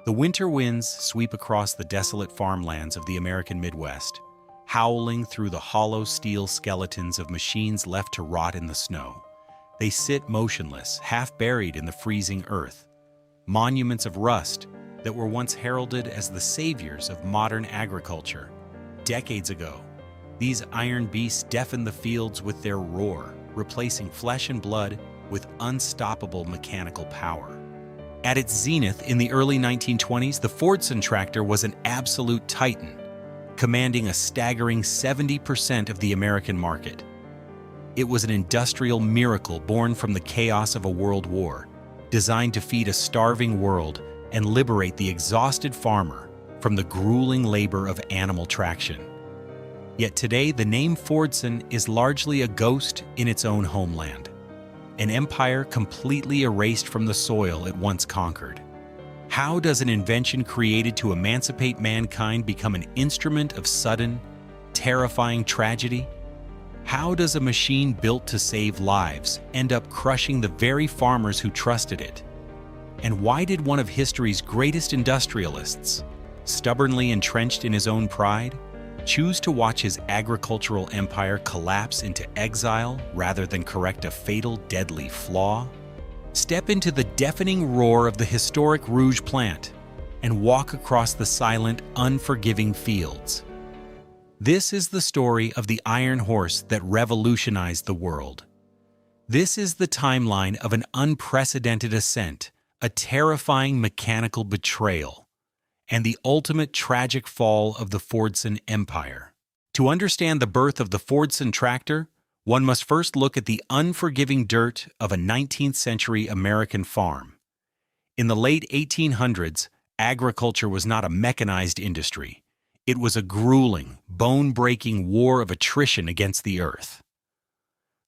The winter winds sweep across the desolate farmlands of the American Midwest, howling through the hollow steel skeletons of machines left to rot in the snow. They sit motionless, half buried in the freezing earth, monuments of rust that were once heralded as the saviors of modern agriculture. Decades ago, these iron beasts deafened the fields with their roar, replacing flesh and blood with unstoppable mechanical power. At its zenith in the early 1920s, the Fordson tractor was an absolute titan, commanding a staggering 70% of the American market. It was an industrial miracle born from the chaos of a world war, designed to feed a starving world and liberate the exhausted farmer from the grueling labor of animal traction. Yet today, the name Fordson is largely a ghost in its own homeland, an empire completely erased from the soil it once conquered. How does an invention created to emancipate mankind become an instrument of sudden, terrifying tragedy? How does a machine built to save lives end up crushing the very farmers who trusted it? And why did one of history's greatest industrialists, stubbornly entrenched in his own pride, choose to watch his agricultural empire collapse into exile rather than correct a fatal, deadly flaw? Step into the deafening roar of the historic Rouge plant and walk across the silent, unforgiving fields. This is the story of the iron horse that revolutionized the world. This is the timeline of an unprecedented ascent, a terrifying mechanical betrayal, and the ultimate tragic fall of the Fordson Empire. To understand the birth of the Fordson tractor, one must first look at the unforgiving dirt of a 19th-century American farm. In the late 1800s, agriculture was not a mechanized industry. It was a grueling, bone-breaking war of attrition against the earth.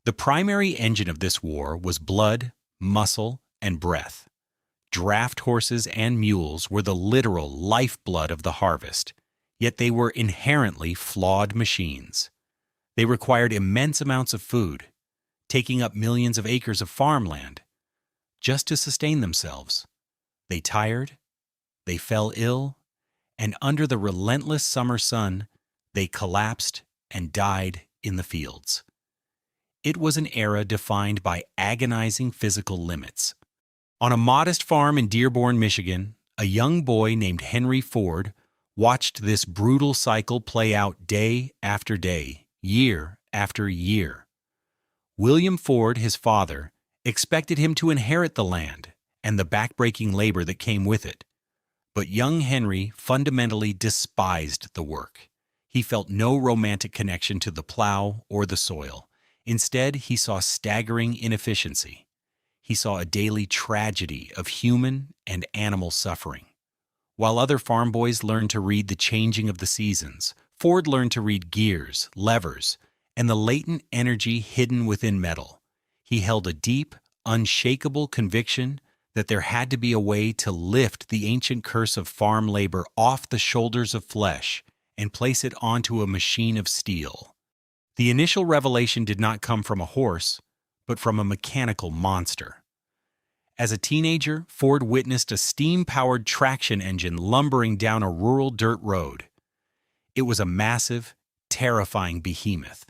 The primary engine of this war was blood, muscle, and breath. Draft horses and mules were the literal lifeblood of the harvest, yet they were inherently flawed machines. They required immense amounts of food, taking up millions of acres of farmland, just to sustain themselves. They tired, they fell ill, and under the relentless summer sun, they collapsed and died in the fields. It was an era defined by agonizing physical limits. On a modest farm in Dearborn, Michigan, a young boy named Henry Ford watched this brutal cycle play out day after day, year after year. William Ford, his father, expected him to inherit the land and the backbreaking labor that came with it. But young Henry fundamentally despised the work. He felt no romantic connection to the plow or the soil. Instead, he saw staggering inefficiency. He saw a daily tragedy of human and animal suffering. While other farm boys learned to read the changing of the seasons, Ford learned to read gears, levers, and the latent energy hidden within metal. He held a deep, unshakable conviction that there had to be a way to lift the ancient curse of farm labor off the shoulders of flesh and place it onto a machine of steel. The initial revelation did not come from a horse, but from a mechanical monster. As a teenager, Ford witnessed a steam-powered traction engine lumbering down a rural dirt road. It was a massive, terrifying behemoth,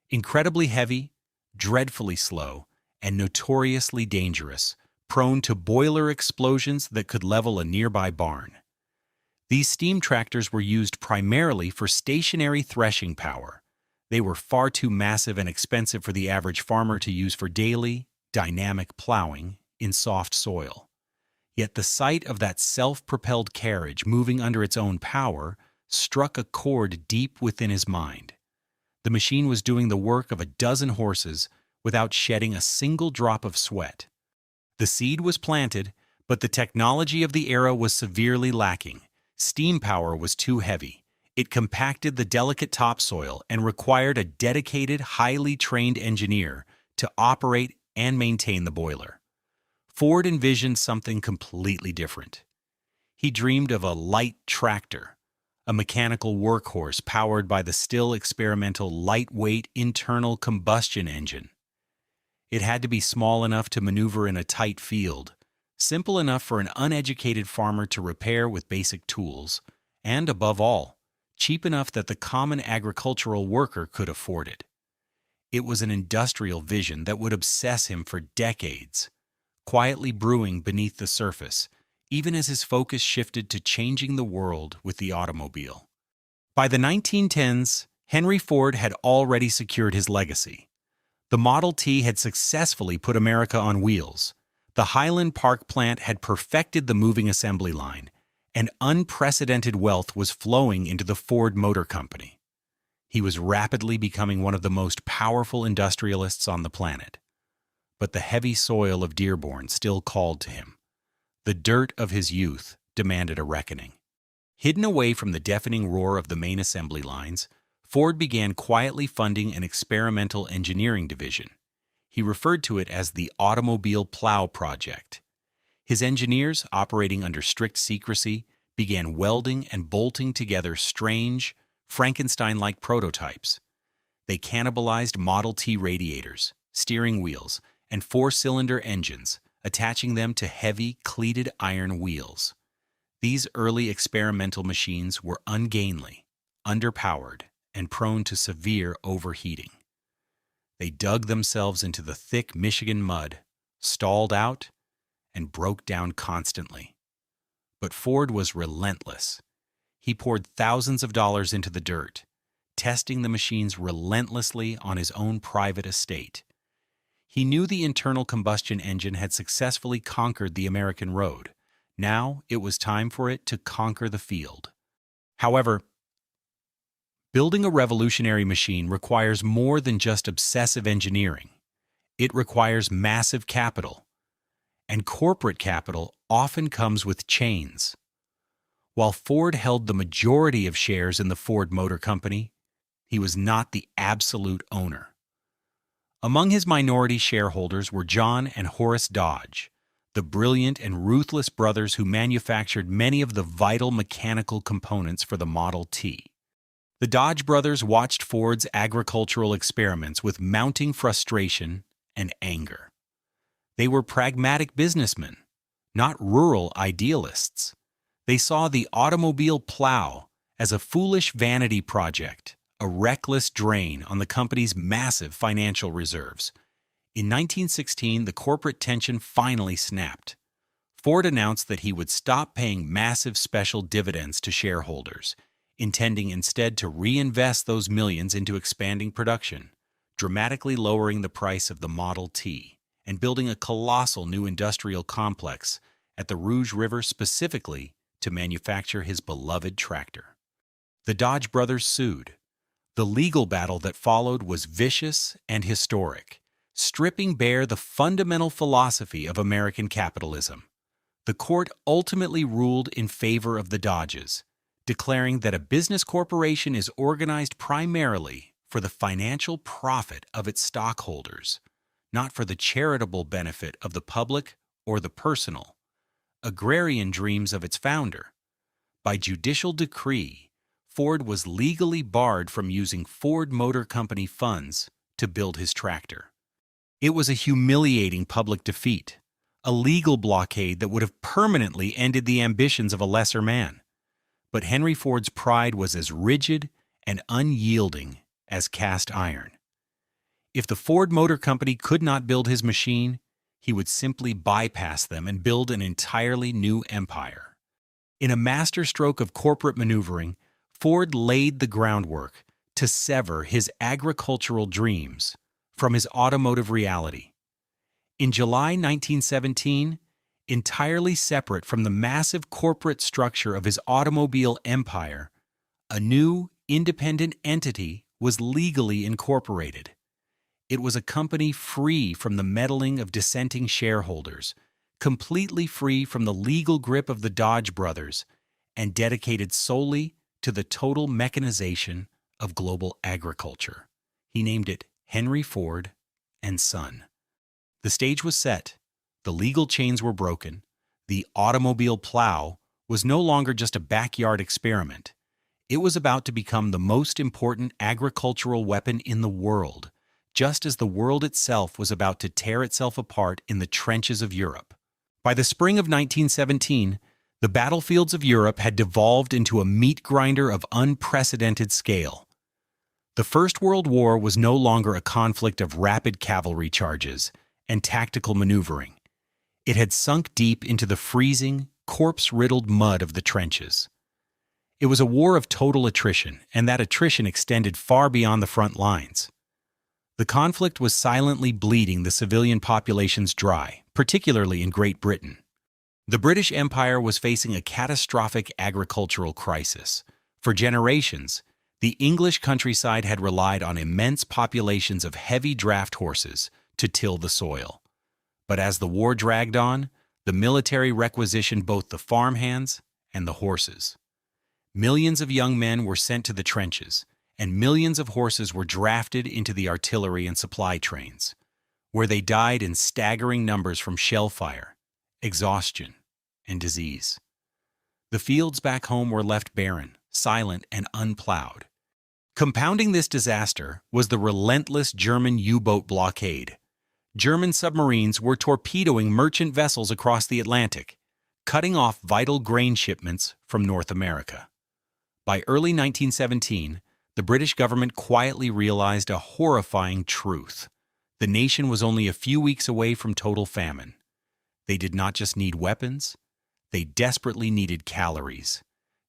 incredibly heavy, dreadfully slow, and notoriously dangerous, prone to boiler explosions that could level a nearby barn. These steam tractors were used primarily for stationary threshing power. They were far too massive and expensive for the average farmer to use for daily, dynamic plowing in soft soil. Yet the sight of that self-propelled carriage moving under its own power struck a chord deep within his mind. The machine was doing the work of a dozen horses without shedding a single drop of sweat. The seed was planted, but the technology of the era was severely lacking. Steam power was too heavy. It compacted the delicate topsoil and required a dedicated, highly trained engineer to operate and maintain the boiler. Ford envisioned something completely different. He dreamed of a light tractor, a mechanical workhorse powered by the still experimental lightweight internal combustion engine. It had to be small enough to maneuver in a tight field, simple enough for an uneducated farmer to repair with basic tools, and above all, cheap enough that the common agricultural worker could afford it. It was an industrial vision that would obsess him for decades, quietly brewing beneath the surface, even as his focus shifted to changing the world with the automobile. By the 1910s, Henry Ford had already secured his legacy. The Model T had successfully put America on wheels. The Highland Park plant had perfected the moving assembly line, and unprecedented wealth was flowing into the Ford Motor Company. He was rapidly becoming one of the most powerful industrialists on the planet. But the heavy soil of Dearborn still called to him. The dirt of his youth demanded a reckoning. Hidden away from the deafening roar of the main assembly lines, Ford began quietly funding an experimental engineering division. He referred to it as the Automobile Plow Project. His engineers, operating under strict secrecy, began welding and bolting together strange, Frankenstein-like prototypes. They cannibalized Model T radiators, steering wheels, and four-cylinder engines, attaching them to heavy, cleated iron wheels. These early experimental machines were ungainly, underpowered, and prone to severe overheating. They dug themselves into the thick Michigan mud, stalled out, and broke down constantly. But Ford was relentless. He poured thousands of dollars into the dirt, testing the machines relentlessly on his own private estate. He knew the internal combustion engine had successfully conquered the American road. Now it was time for it to conquer the field. However, building a revolutionary machine requires more than just obsessive engineering. It requires massive capital, and corporate capital often comes with chains. While Ford held the majority of shares in the Ford Motor Company, he was not the absolute owner. Among his minority shareholders were John and Horace Dodge, the brilliant and ruthless brothers who manufactured many of the vital mechanical components for the Model T. The Dodge brothers watched Ford's agricultural experiments with mounting frustration and anger. They were pragmatic businessmen, not rural idealists. They saw the automobile plow as a foolish vanity project, a reckless drain on the company's massive financial reserves. In 1916, the corporate tension finally snapped. Ford announced that he would stop paying massive special dividends to shareholders, intending instead to reinvest those millions into expanding production, dramatically lowering the price of the Model T, and building a colossal new industrial complex at the Rouge River specifically to manufacture his beloved tractor. The Dodge brothers sued. The legal battle that followed was vicious and historic, stripping bare the fundamental philosophy of American capitalism. The court ultimately ruled in favor of the Dodges, declaring that a business corporation is organized primarily for the financial profit of its stockholders, not for the charitable benefit of the public or the personal, agrarian dreams of its founder. By judicial decree, Ford was legally barred from using Ford Motor Company funds to build his tractor. It was a humiliating public defeat, a legal blockade that would have permanently ended the ambitions of a lesser man. But Henry Ford's pride was as rigid and unyielding as cast iron. If the Ford Motor Company could not build his machine, he would simply bypass them and build an entirely new empire. In a masterstroke of corporate maneuvering, Ford laid the groundwork to sever his agricultural dreams from his automotive reality. In July 1917, entirely separate from the massive corporate structure of his automobile empire, a new, independent entity was legally incorporated. It was a company free from the meddling of dissenting shareholders, completely free from the legal grip of the Dodge brothers, and dedicated solely to the total mechanization of global agriculture. He named it Henry Ford and Son. The stage was set. The legal chains were broken. The automobile plow was no longer just a backyard experiment. It was about to become the most important agricultural weapon in the world, just as the world itself was about to tear itself apart in the trenches of Europe. By the spring of 1917, the battlefields of Europe had devolved into a meat grinder of unprecedented scale. The First World War was no longer a conflict of rapid cavalry charges and tactical maneuvering. It had sunk deep into the freezing, corpse-riddled mud of the trenches. It was a war of total attrition, and that attrition extended far beyond the front lines. The conflict was silently bleeding the civilian populations dry, particularly in Great Britain. The British Empire was facing a catastrophic agricultural crisis. For generations, the English countryside had relied on immense populations of heavy draft horses to till the soil. But as the war dragged on, the military requisitioned both the farmhands and the horses. Millions of young men were sent to the trenches, and millions of horses were drafted into the artillery and supply trains, where they died in staggering numbers from shell fire, exhaustion, and disease. The fields back home were left barren, silent, and unplowed. Compounding this disaster was the relentless German U-boat blockade. German submarines were torpedoing merchant vessels across the Atlantic, cutting off vital grain shipments from North America. By early 1917, the British government quietly realized a horrifying truth. The nation was only a few weeks away from total famine. They did not just need weapons, they desperately needed calories.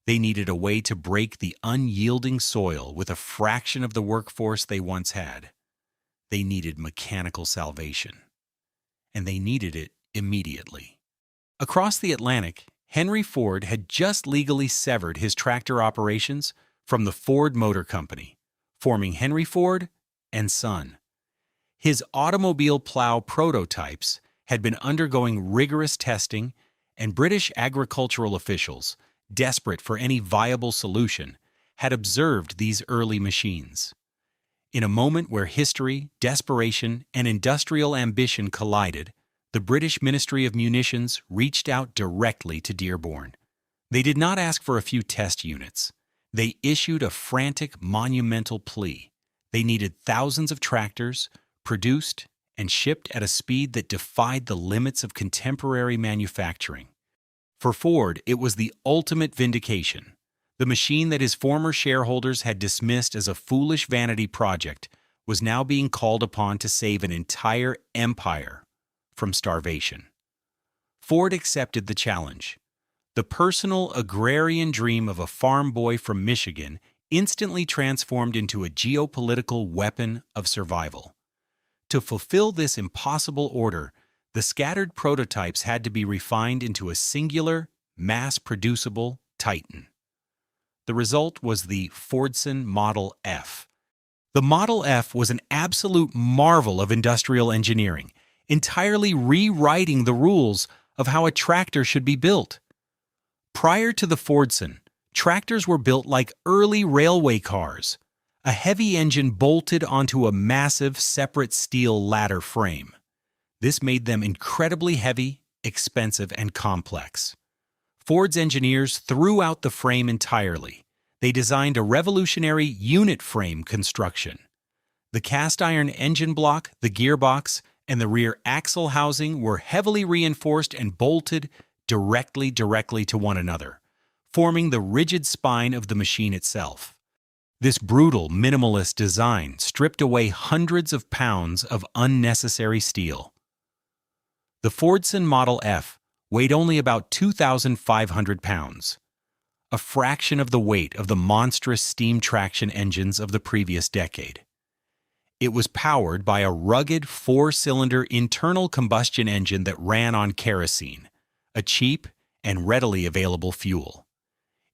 They needed a way to break the unyielding soil with a fraction of the workforce they once had. They needed mechanical salvation. And they needed it immediately. Across the Atlantic, Henry Ford had just legally severed his tractor operations from the Ford Motor Company, forming Henry Ford and Son. His automobile plow prototypes had been undergoing rigorous testing, and British agricultural officials, desperate for any viable solution, had observed these early machines. In a moment where history, desperation, and industrial ambition collided, the British Ministry of Munitions reached out directly to Dearborn. They did not ask for a few test units. They issued a frantic, monumental plea. They needed thousands of tractors, produced and shipped at a speed that defied the limits of contemporary manufacturing. For Ford, it was the ultimate vindication. The machine that his former shareholders had dismissed as a foolish vanity project was now being called upon to save an entire empire from starvation. Ford accepted the challenge. The personal agrarian dream of a farm boy from Michigan instantly transformed into a geopolitical weapon of survival. To fulfill this impossible order, the scattered prototypes had to be refined into a singular, mass-producible Titan. The result was the Fordson Model F. The Model F was an absolute marvel of industrial engineering, entirely rewriting the rules of how a tractor should be built. Prior to the Fordson, tractors were built like early railway cars, a heavy engine bolted onto a massive, separate steel ladder frame. This made them incredibly heavy, expensive, and complex. Ford's engineers threw out the frame entirely. They designed a revolutionary unit frame construction. The cast-iron engine block, the gearbox, and the rear axle housing were heavily reinforced and bolted directly to one another, forming the rigid spine of the machine itself. This brutal, minimalist design stripped away hundreds of pounds of unnecessary steel. The Fordson Model F weighed only about 2,500 pounds, a fraction of the weight of the monstrous steam traction engines of the previous decade. It was powered by a rugged four-cylinder internal combustion engine that ran on kerosene, a cheap and readily available fuel.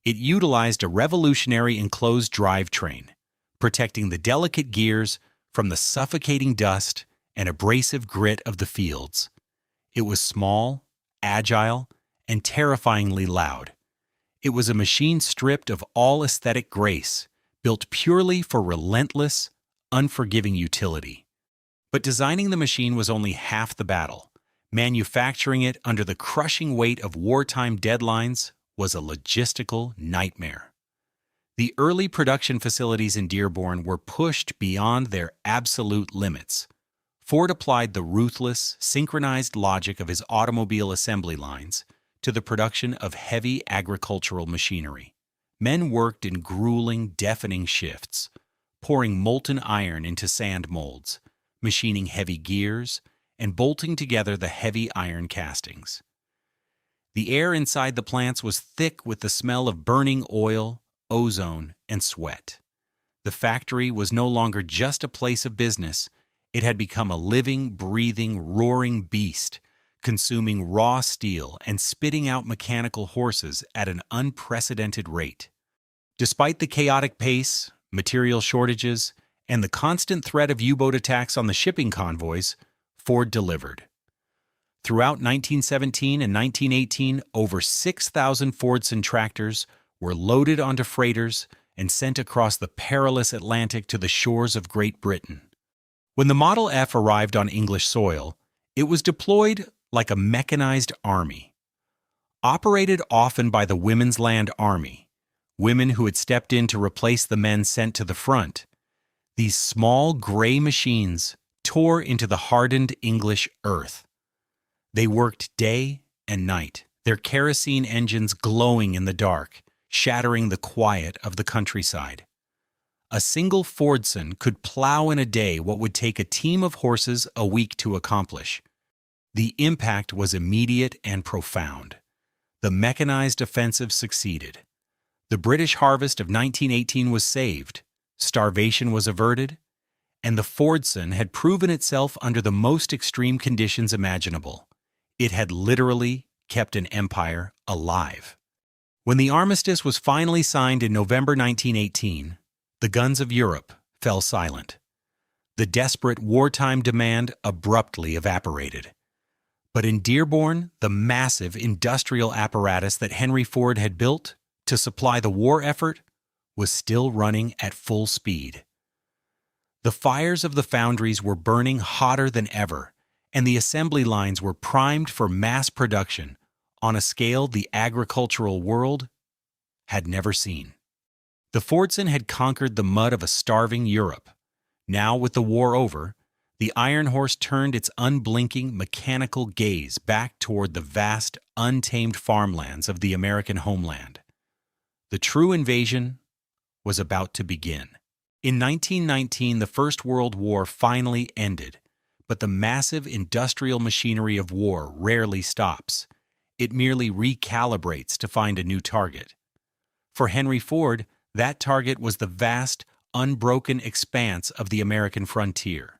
It utilized a revolutionary enclosed drivetrain, protecting the delicate gears from the suffocating dust and abrasive grit of the fields. It was small, agile, and terrifyingly loud. It was a machine stripped of all aesthetic grace, built purely for relentless, unforgiving utility. But designing the machine was only half the battle. Manufacturing it under the crushing weight of wartime deadlines was a logistical nightmare. The early production facilities in Dearborn were pushed beyond their absolute limits. Ford applied the ruthless, synchronized logic of his automobile assembly lines to the production of heavy agricultural machinery. Men worked in grueling, deafening shifts, pouring molten iron into sand molds, machining heavy gears, and bolting together the heavy iron castings. The air inside the plants was thick with the smell of burning oil, ozone, and sweat. The factory was no longer just a place of business. It had become a living, breathing, roaring beast, consuming raw steel and spitting out mechanical horses at an unprecedented rate. Despite the chaotic pace, material shortages, and the constant threat of U-boat attacks on the shipping convoys, Ford delivered. Throughout 1917 and 1918, over 6,000 Fordson tractors were loaded onto freighters and sent across the perilous Atlantic to the shores of Great Britain. When the Model F arrived on English soil, it was deployed like a mechanized army. Operated often by the Women's Land Army, women who had stepped in to replace the men sent to the front, these small gray machines tore into the hardened English earth. They worked day and night, their kerosene engines glowing in the dark, shattering the quiet of the countryside. A single Fordson could plow in a day what would take a team of horses a week to accomplish. The impact was immediate and profound. The mechanized offensive succeeded. The British harvest of 1918 was saved, starvation was averted, and the Fordson had proven itself under the most extreme conditions imaginable. It had literally kept an empire alive. When the armistice was finally signed in November 1918, the guns of Europe fell silent. The desperate wartime demand abruptly evaporated. But in Dearborn, the massive industrial apparatus that Henry Ford had built to supply the war effort was still running at full speed. The fires of the foundries were burning hotter than ever, and the assembly lines were primed for mass production on a scale the agricultural world had never seen. The Fordson had conquered the mud of a starving Europe. Now, with the war over, the Iron Horse turned its unblinking, mechanical gaze back toward the vast, untamed farmlands of the American homeland. The true invasion was about to begin. In 1919, the First World War finally ended, but the massive industrial machinery of war rarely stops. It merely recalibrates to find a new target. For Henry Ford, that target was the vast, unbroken expanse of the American frontier.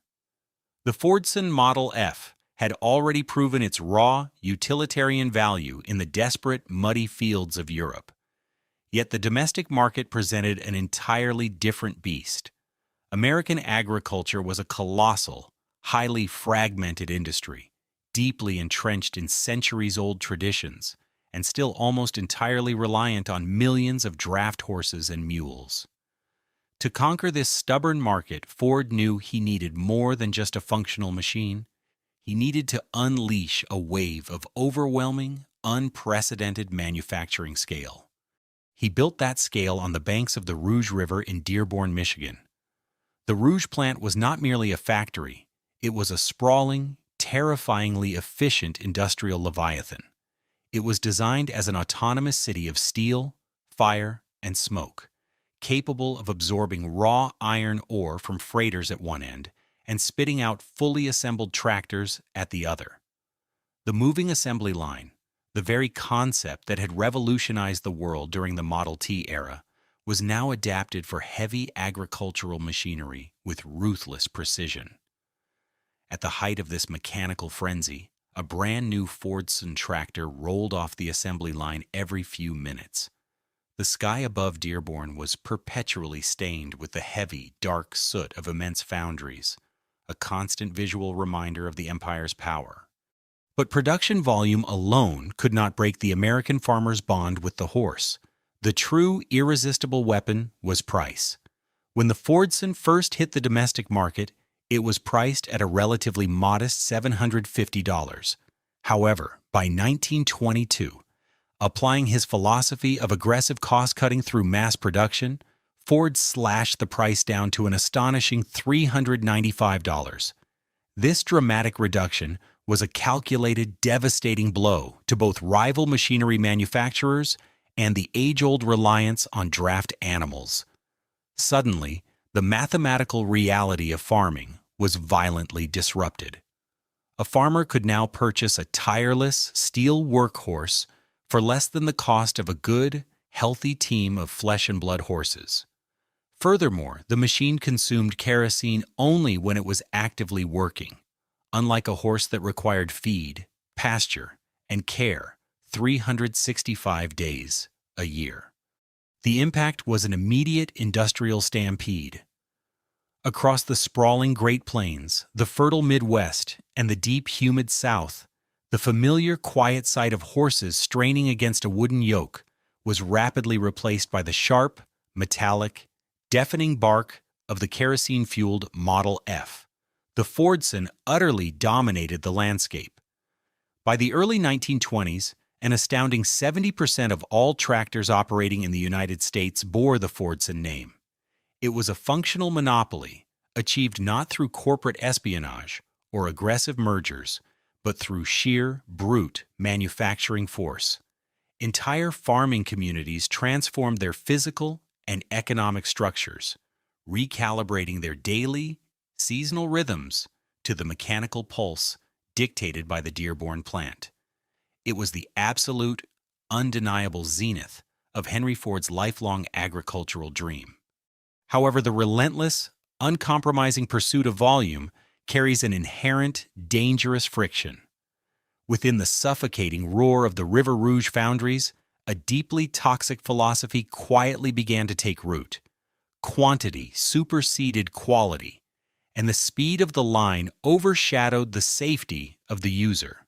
The Fordson Model F had already proven its raw, utilitarian value in the desperate, muddy fields of Europe. Yet the domestic market presented an entirely different beast. American agriculture was a colossal, highly fragmented industry, deeply entrenched in centuries-old traditions, and still almost entirely reliant on millions of draft horses and mules. To conquer this stubborn market, Ford knew he needed more than just a functional machine. He needed to unleash a wave of overwhelming, unprecedented manufacturing scale. He built that scale on the banks of the Rouge River in Dearborn, Michigan. The Rouge plant was not merely a factory, it was a sprawling, terrifyingly efficient industrial leviathan. It was designed as an autonomous city of steel, fire, and smoke, capable of absorbing raw iron ore from freighters at one end and spitting out fully assembled tractors at the other. The moving assembly line, the very concept that had revolutionized the world during the Model T era, was now adapted for heavy agricultural machinery with ruthless precision. At the height of this mechanical frenzy, a brand new Fordson tractor rolled off the assembly line every few minutes. The sky above Dearborn was perpetually stained with the heavy, dark soot of immense foundries, a constant visual reminder of the empire's power. But production volume alone could not break the American farmer's bond with the horse. The true, irresistible weapon was price. When the Fordson first hit the domestic market, it was priced at a relatively modest $750. However, by 1922, applying his philosophy of aggressive cost-cutting through mass production, Ford slashed the price down to an astonishing $395. This dramatic reduction was a calculated, devastating blow to both rival machinery manufacturers and the age-old reliance on draft animals. Suddenly, the mathematical reality of farming was violently disrupted. A farmer could now purchase a tireless, steel workhorse for less than the cost of a good, healthy team of flesh and blood horses. Furthermore, the machine consumed kerosene only when it was actively working, unlike a horse that required feed, pasture, and care 365 days a year. The impact was an immediate industrial stampede. Across the sprawling Great Plains, the fertile Midwest, and the deep, humid South, the familiar, quiet sight of horses straining against a wooden yoke was rapidly replaced by the sharp, metallic, deafening bark of the kerosene-fueled Model F. The Fordson utterly dominated the landscape. By the early 1920s, an astounding 70% of all tractors operating in the United States bore the Fordson name. It was a functional monopoly, achieved not through corporate espionage or aggressive mergers, but through sheer, brute manufacturing force. Entire farming communities transformed their physical and economic structures, recalibrating their daily, seasonal rhythms to the mechanical pulse dictated by the Dearborn plant. It was the absolute, undeniable zenith of Henry Ford's lifelong agricultural dream. However, the relentless, uncompromising pursuit of volume carries an inherent, dangerous friction. Within the suffocating roar of the River Rouge foundries, a deeply toxic philosophy quietly began to take root. Quantity superseded quality, and the speed of the line overshadowed the safety of the user.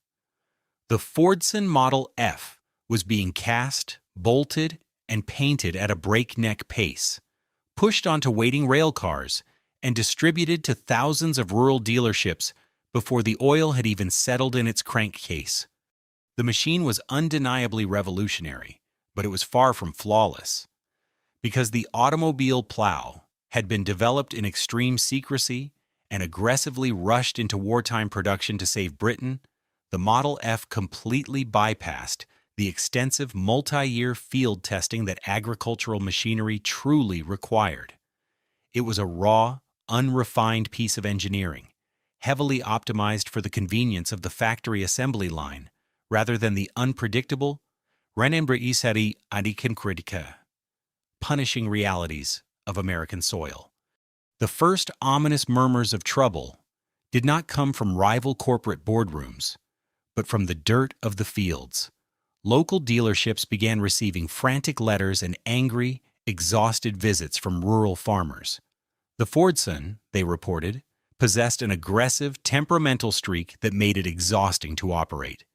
The Fordson Model F was being cast, bolted, and painted at a breakneck pace, pushed onto waiting rail cars, and distributed to thousands of rural dealerships before the oil had even settled in its crankcase. The machine was undeniably revolutionary, but it was far from flawless. Because the automobile plow had been developed in extreme secrecy and aggressively rushed into wartime production to save Britain, the Model F completely bypassed the extensive multi-year field testing that agricultural machinery truly required. It was a raw, unrefined piece of engineering, heavily optimized for the convenience of the factory assembly line, rather than the unpredictable, punishing realities of American soil. The first ominous murmurs of trouble did not come from rival corporate boardrooms, but from the dirt of the fields. Local dealerships began receiving frantic letters and angry, exhausted visits from rural farmers. The Fordson, they reported, possessed an aggressive, temperamental streak that made it exhausting to operate.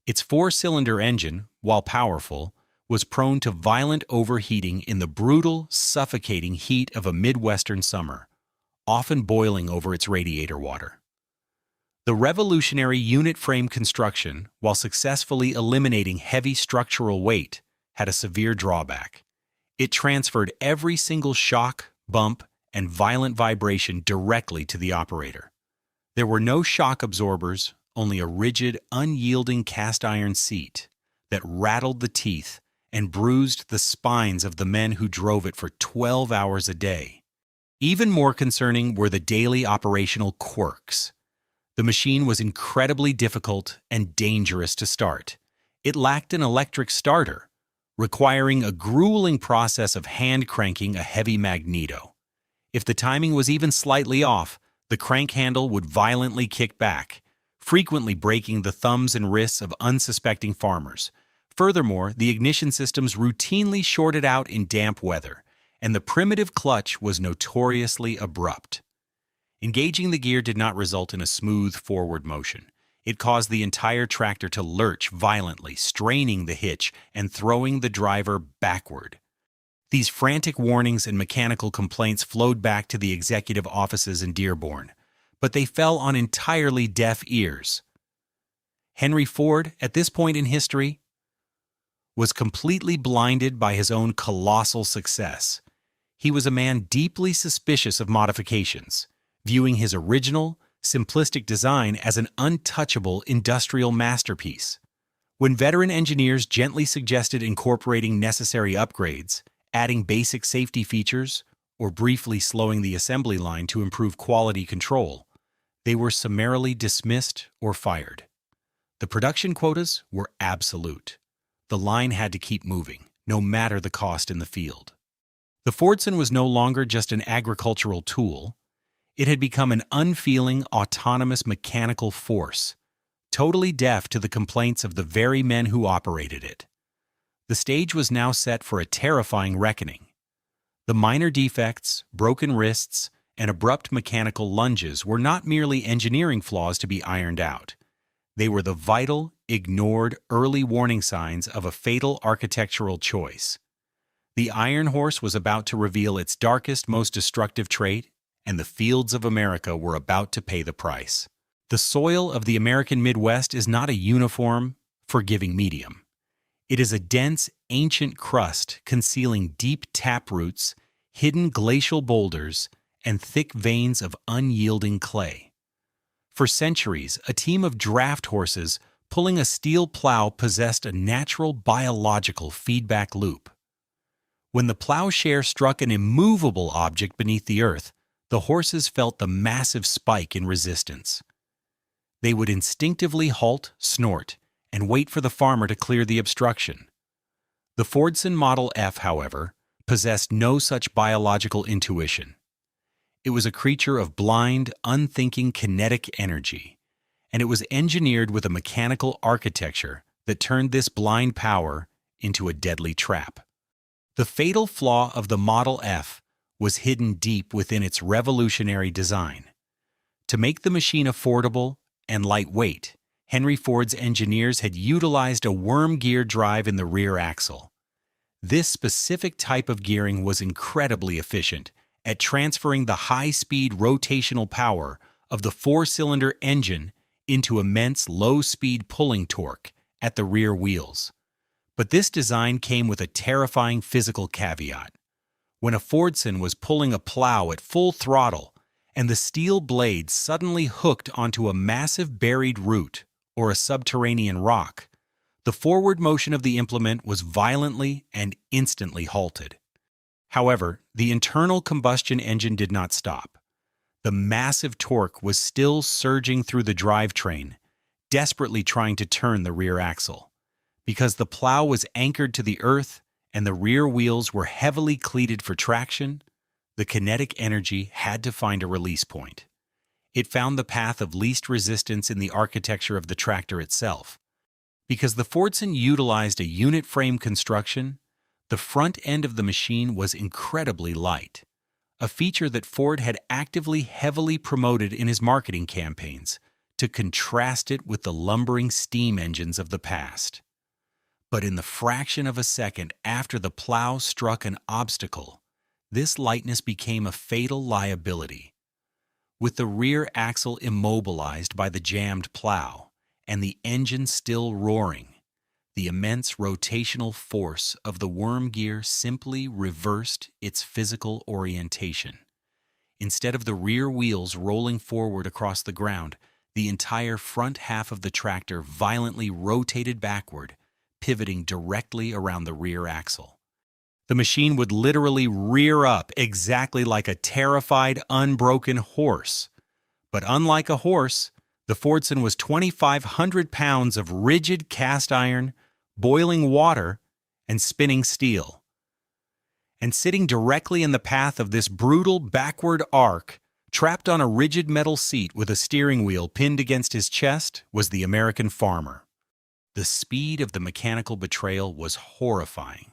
Its four-cylinder engine, while powerful, was prone to violent overheating in the brutal, suffocating heat of a Midwestern summer, often boiling over its radiator water. The revolutionary unit frame construction, while successfully eliminating heavy structural weight, had a severe drawback. It transferred every single shock, bump, and violent vibration directly to the operator. There were no shock absorbers, only a rigid, unyielding cast-iron seat that rattled the teeth and bruised the spines of the men who drove it for 12 hours a day. Even more concerning were the daily operational quirks. The machine was incredibly difficult and dangerous to start. It lacked an electric starter, requiring a grueling process of hand cranking a heavy magneto. If the timing was even slightly off, the crank handle would violently kick back, frequently breaking the thumbs and wrists of unsuspecting farmers. Furthermore, the ignition systems routinely shorted out in damp weather, and the primitive clutch was notoriously abrupt. Engaging the gear did not result in a smooth forward motion. It caused the entire tractor to lurch violently, straining the hitch and throwing the driver backward. These frantic warnings and mechanical complaints flowed back to the executive offices in Dearborn, but they fell on entirely deaf ears. Henry Ford, at this point in history, was completely blinded by his own colossal success. He was a man deeply suspicious of modifications, viewing his original, simplistic design as an untouchable industrial masterpiece. When veteran engineers gently suggested incorporating necessary upgrades, adding basic safety features, or briefly slowing the assembly line to improve quality control, they were summarily dismissed or fired. The production quotas were absolute. The line had to keep moving, no matter the cost in the field. The Fordson was no longer just an agricultural tool. It had become an unfeeling, autonomous mechanical force, totally deaf to the complaints of the very men who operated it. The stage was now set for a terrifying reckoning. The minor defects, broken wrists, and abrupt mechanical lunges were not merely engineering flaws to be ironed out. They were the vital, ignored early warning signs of a fatal architectural choice. The Iron Horse was about to reveal its darkest, most destructive trait, and the fields of America were about to pay the price. The soil of the American Midwest is not a uniform, forgiving medium. It is a dense, ancient crust concealing deep taproots, hidden glacial boulders, and thick veins of unyielding clay. For centuries, a team of draft horses pulling a steel plow possessed a natural biological feedback loop. When the plowshare struck an immovable object beneath the earth, the horses felt the massive spike in resistance. They would instinctively halt, snort, and wait for the farmer to clear the obstruction. The Fordson Model F, however, possessed no such biological intuition. It was a creature of blind, unthinking kinetic energy, and it was engineered with a mechanical architecture that turned this blind power into a deadly trap. The fatal flaw of the Model F was hidden deep within its revolutionary design. To make the machine affordable and lightweight, Henry Ford's engineers had utilized a worm gear drive in the rear axle. This specific type of gearing was incredibly efficient at transferring the high-speed rotational power of the four-cylinder engine into immense low-speed pulling torque at the rear wheels. But this design came with a terrifying physical caveat. When a Fordson was pulling a plow at full throttle and the steel blade suddenly hooked onto a massive buried root or a subterranean rock, the forward motion of the implement was violently and instantly halted. However, the internal combustion engine did not stop. The massive torque was still surging through the drivetrain, desperately trying to turn the rear axle. Because the plow was anchored to the earth and the rear wheels were heavily cleated for traction, the kinetic energy had to find a release point. It found the path of least resistance in the architecture of the tractor itself. Because the Fordson utilized a unit frame construction, the front end of the machine was incredibly light, a feature that Ford had actively heavily promoted in his marketing campaigns to contrast it with the lumbering steam engines of the past. But in the fraction of a second after the plow struck an obstacle, this lightness became a fatal liability. With the rear axle immobilized by the jammed plow and the engine still roaring, the immense rotational force of the worm gear simply reversed its physical orientation. Instead of the rear wheels rolling forward across the ground, the entire front half of the tractor violently rotated backward, pivoting directly around the rear axle. The machine would literally rear up exactly like a terrified, unbroken horse. But unlike a horse, the Fordson was 2,500 pounds of rigid cast iron, boiling water, and spinning steel. And sitting directly in the path of this brutal backward arc, trapped on a rigid metal seat with a steering wheel pinned against his chest, was the American farmer. The speed of the mechanical betrayal was horrifying.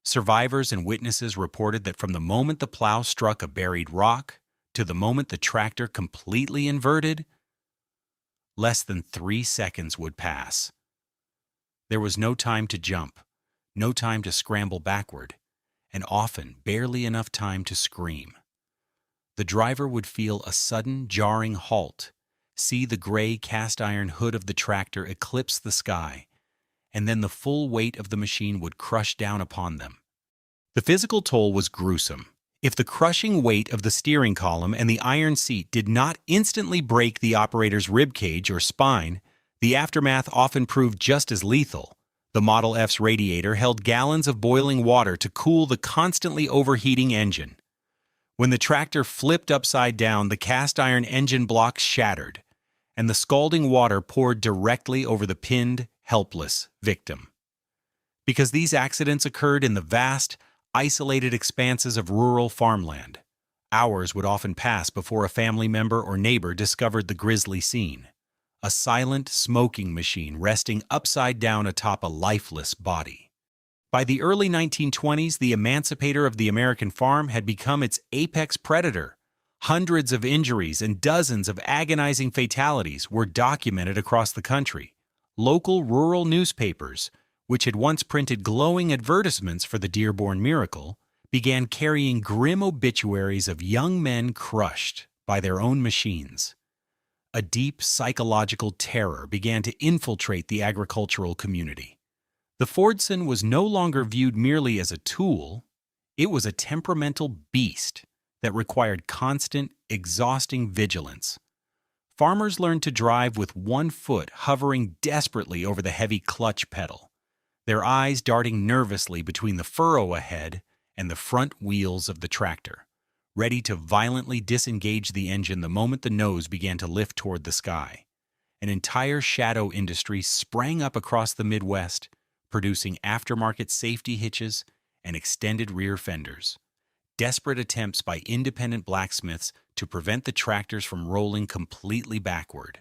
Survivors and witnesses reported that from the moment the plow struck a buried rock to the moment the tractor completely inverted, less than 3 seconds would pass. There was no time to jump, no time to scramble backward, and often barely enough time to scream. The driver would feel a sudden, jarring halt, see the gray cast-iron hood of the tractor eclipse the sky, and then the full weight of the machine would crush down upon them. The physical toll was gruesome. If the crushing weight of the steering column and the iron seat did not instantly break the operator's rib cage or spine, the aftermath often proved just as lethal. The Model F's radiator held gallons of boiling water to cool the constantly overheating engine. When the tractor flipped upside down, the cast iron engine blocks shattered, and the scalding water poured directly over the pinned, helpless victim. Because these accidents occurred in the vast, isolated expanses of rural farmland, hours would often pass before a family member or neighbor discovered the grisly scene. A silent, smoking machine resting upside down atop a lifeless body. By the early 1920s, the emancipator of the American farm had become its apex predator. Hundreds of injuries and dozens of agonizing fatalities were documented across the country. Local rural newspapers, which had once printed glowing advertisements for the Dearborn miracle, began carrying grim obituaries of young men crushed by their own machines. A deep psychological terror began to infiltrate the agricultural community. The Fordson was no longer viewed merely as a tool, it was a temperamental beast that required constant, exhausting vigilance. Farmers learned to drive with one foot hovering desperately over the heavy clutch pedal, their eyes darting nervously between the furrow ahead and the front wheels of the tractor, ready to violently disengage the engine the moment the nose began to lift toward the sky. An entire shadow industry sprang up across the Midwest, producing aftermarket safety hitches and extended rear fenders. Desperate attempts by independent blacksmiths to prevent the tractors from rolling completely backward.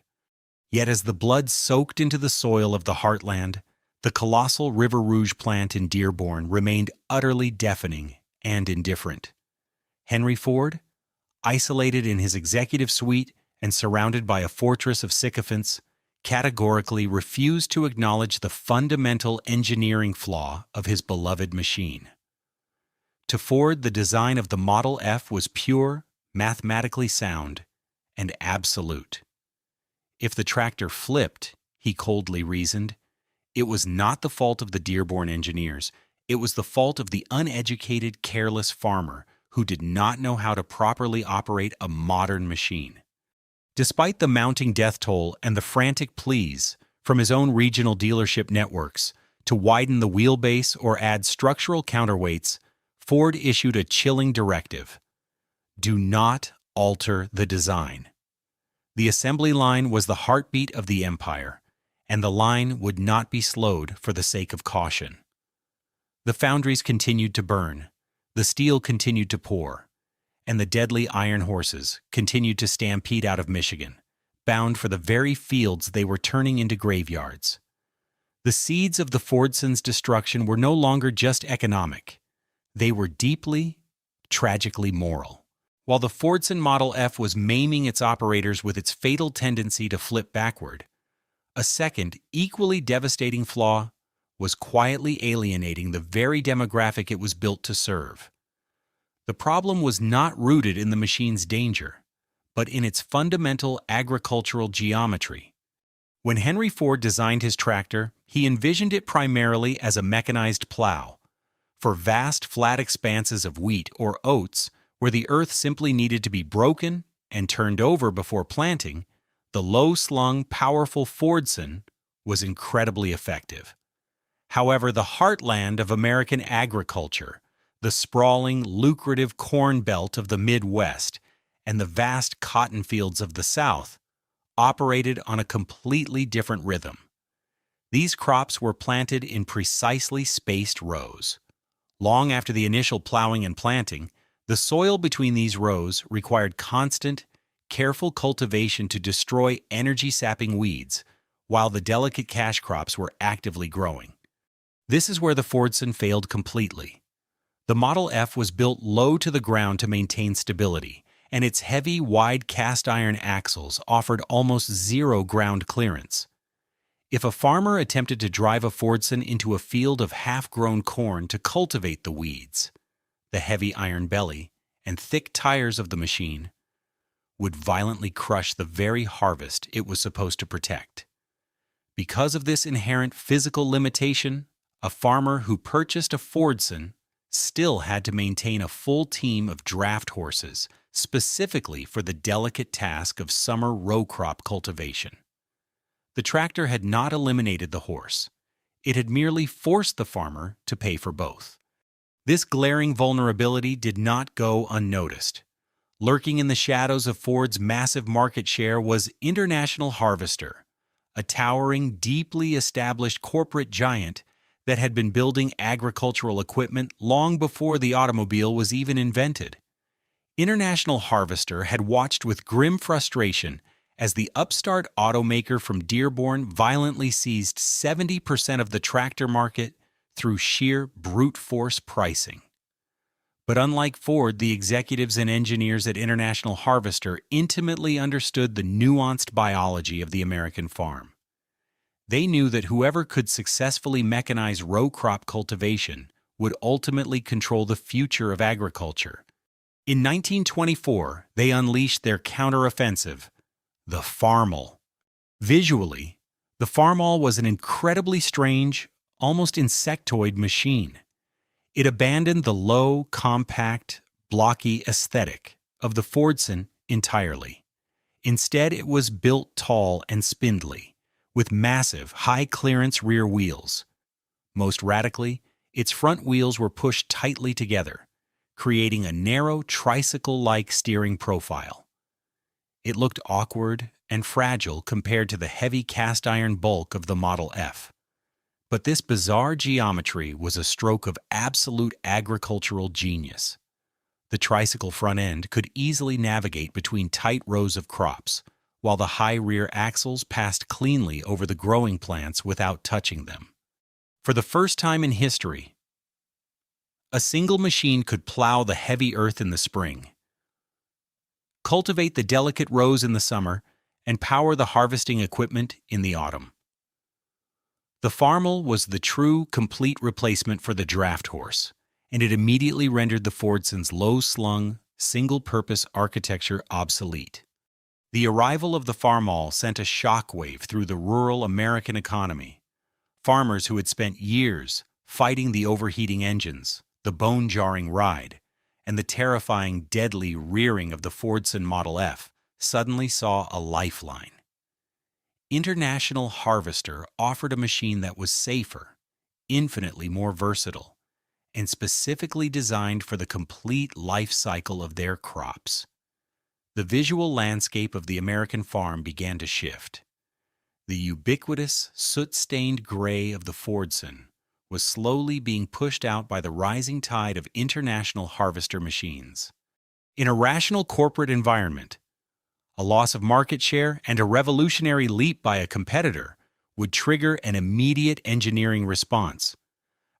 Yet as the blood soaked into the soil of the heartland, the colossal River Rouge plant in Dearborn remained utterly deafening and indifferent. Henry Ford, isolated in his executive suite and surrounded by a fortress of sycophants, categorically refused to acknowledge the fundamental engineering flaw of his beloved machine. To Ford, the design of the Model F was pure, mathematically sound, and absolute. If the tractor flipped, he coldly reasoned, it was not the fault of the Dearborn engineers, it was the fault of the uneducated, careless farmer who did not know how to properly operate a modern machine. Despite the mounting death toll and the frantic pleas from his own regional dealership networks to widen the wheelbase or add structural counterweights, Ford issued a chilling directive: do not alter the design. The assembly line was the heartbeat of the empire, and the line would not be slowed for the sake of caution. The foundries continued to burn, the steel continued to pour, and the deadly iron horses continued to stampede out of Michigan, bound for the very fields they were turning into graveyards. The seeds of the Fordson's destruction were no longer just economic. They were deeply, tragically moral. While the Fordson Model F was maiming its operators with its fatal tendency to flip backward, a second, equally devastating flaw was quietly alienating the very demographic it was built to serve. The problem was not rooted in the machine's danger, but in its fundamental agricultural geometry. When Henry Ford designed his tractor, he envisioned it primarily as a mechanized plow. For vast, flat expanses of wheat or oats, where the earth simply needed to be broken and turned over before planting, the low-slung, powerful Fordson was incredibly effective. However, the heartland of American agriculture, the sprawling, lucrative corn belt of the Midwest, and the vast cotton fields of the South, operated on a completely different rhythm. These crops were planted in precisely spaced rows. Long after the initial plowing and planting, the soil between these rows required constant, careful cultivation to destroy energy-sapping weeds, while the delicate cash crops were actively growing. This is where the Fordson failed completely. The Model F was built low to the ground to maintain stability, and its heavy, wide cast-iron axles offered almost zero ground clearance. If a farmer attempted to drive a Fordson into a field of half-grown corn to cultivate the weeds, the heavy iron belly and thick tires of the machine would violently crush the very harvest it was supposed to protect. Because of this inherent physical limitation, a farmer who purchased a Fordson still had to maintain a full team of draft horses, specifically for the delicate task of summer row crop cultivation. The tractor had not eliminated the horse. It had merely forced the farmer to pay for both. This glaring vulnerability did not go unnoticed. Lurking in the shadows of Ford's massive market share was International Harvester, a towering, deeply established corporate giant that had been building agricultural equipment long before the automobile was even invented. International Harvester had watched with grim frustration as the upstart automaker from Dearborn violently seized 70% of the tractor market through sheer brute force pricing. But unlike Ford, the executives and engineers at International Harvester intimately understood the nuanced biology of the American farm. They knew that whoever could successfully mechanize row crop cultivation would ultimately control the future of agriculture. In 1924, they unleashed their counteroffensive, the Farmall. Visually, the Farmall was an incredibly strange, almost insectoid machine. It abandoned the low, compact, blocky aesthetic of the Fordson entirely. Instead, it was built tall and spindly, with massive, high-clearance rear wheels. Most radically, its front wheels were pushed tightly together, creating a narrow, tricycle-like steering profile. It looked awkward and fragile compared to the heavy cast-iron bulk of the Model F. But this bizarre geometry was a stroke of absolute agricultural genius. The tricycle front end could easily navigate between tight rows of crops, while the high rear axles passed cleanly over the growing plants without touching them. For the first time in history, a single machine could plow the heavy earth in the spring, cultivate the delicate rows in the summer, and power the harvesting equipment in the autumn. The Farmall was the true, complete replacement for the draft horse, and it immediately rendered the Fordson's low-slung, single-purpose architecture obsolete. The arrival of the Farmall sent a shockwave through the rural American economy. Farmers who had spent years fighting the overheating engines, the bone-jarring ride, and the terrifying, deadly rearing of the Fordson Model F suddenly saw a lifeline. International Harvester offered a machine that was safer, infinitely more versatile, and specifically designed for the complete life cycle of their crops. The visual landscape of the American farm began to shift. The ubiquitous, soot-stained gray of the Fordson was slowly being pushed out by the rising tide of International Harvester machines. In a rational corporate environment, a loss of market share and a revolutionary leap by a competitor would trigger an immediate engineering response.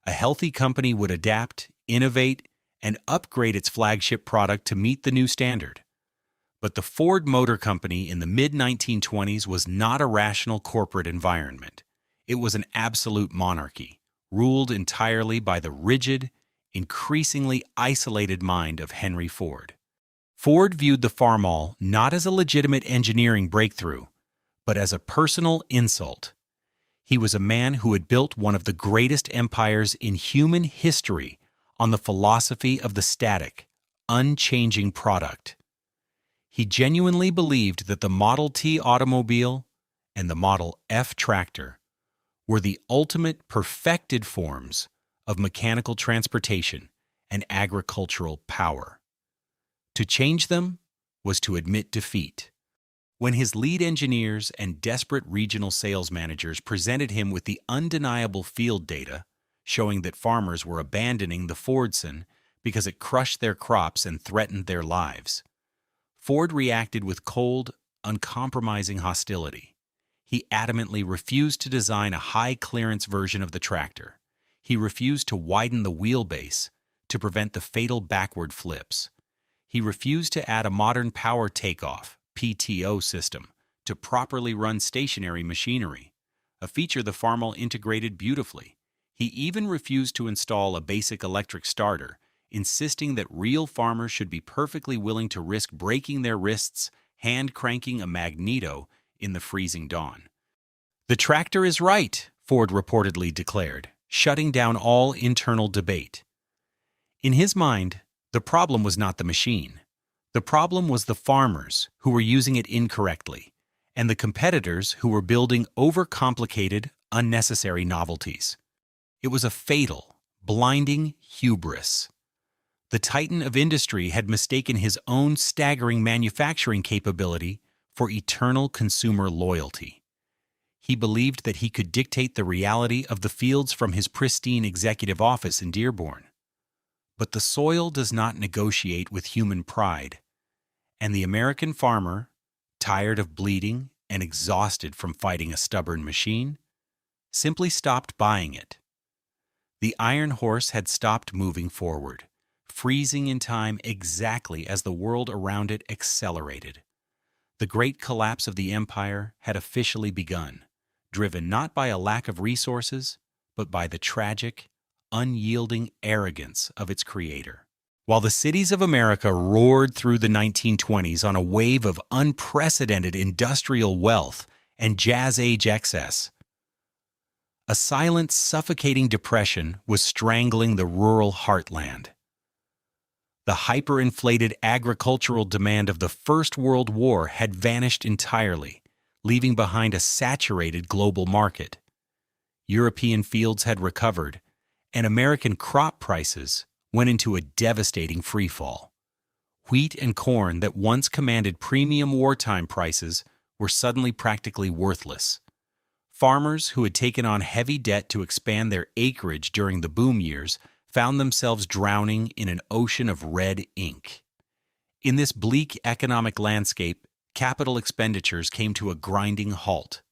A healthy company would adapt, innovate, and upgrade its flagship product to meet the new standard. But the Ford Motor Company in the mid-1920s was not a rational corporate environment. It was an absolute monarchy, ruled entirely by the rigid, increasingly isolated mind of Henry Ford. Ford viewed the Farmall not as a legitimate engineering breakthrough, but as a personal insult. He was a man who had built one of the greatest empires in human history on the philosophy of the static, unchanging product. He genuinely believed that the Model T automobile and the Model F tractor were the ultimate perfected forms of mechanical transportation and agricultural power. To change them was to admit defeat. When his lead engineers and desperate regional sales managers presented him with the undeniable field data showing that farmers were abandoning the Fordson because it crushed their crops and threatened their lives, Ford reacted with cold, uncompromising hostility. He adamantly refused to design a high-clearance version of the tractor. He refused to widen the wheelbase to prevent the fatal backward flips. He refused to add a modern power takeoff (PTO) system to properly run stationary machinery, a feature the Farmall integrated beautifully. He even refused to install a basic electric starter, insisting that real farmers should be perfectly willing to risk breaking their wrists hand-cranking a magneto in the freezing dawn. "The tractor is right," Ford reportedly declared, shutting down all internal debate. In his mind, the problem was not the machine. The problem was the farmers who were using it incorrectly, and the competitors who were building overcomplicated, unnecessary novelties. It was a fatal, blinding hubris. The titan of industry had mistaken his own staggering manufacturing capability for eternal consumer loyalty. He believed that he could dictate the reality of the fields from his pristine executive office in Dearborn. But the soil does not negotiate with human pride, and the American farmer, tired of bleeding and exhausted from fighting a stubborn machine, simply stopped buying it. The iron horse had stopped moving forward, freezing in time exactly as the world around it accelerated. The great collapse of the empire had officially begun, driven not by a lack of resources, but by the tragic, unyielding arrogance of its creator. While the cities of America roared through the 1920s on a wave of unprecedented industrial wealth and jazz-age excess, a silent, suffocating depression was strangling the rural heartland. The hyperinflated agricultural demand of the First World War had vanished entirely, leaving behind a saturated global market. European fields had recovered, and American crop prices went into a devastating freefall. Wheat and corn that once commanded premium wartime prices were suddenly practically worthless. Farmers who had taken on heavy debt to expand their acreage during the boom years found themselves drowning in an ocean of red ink. In this bleak economic landscape, capital expenditures came to a grinding halt.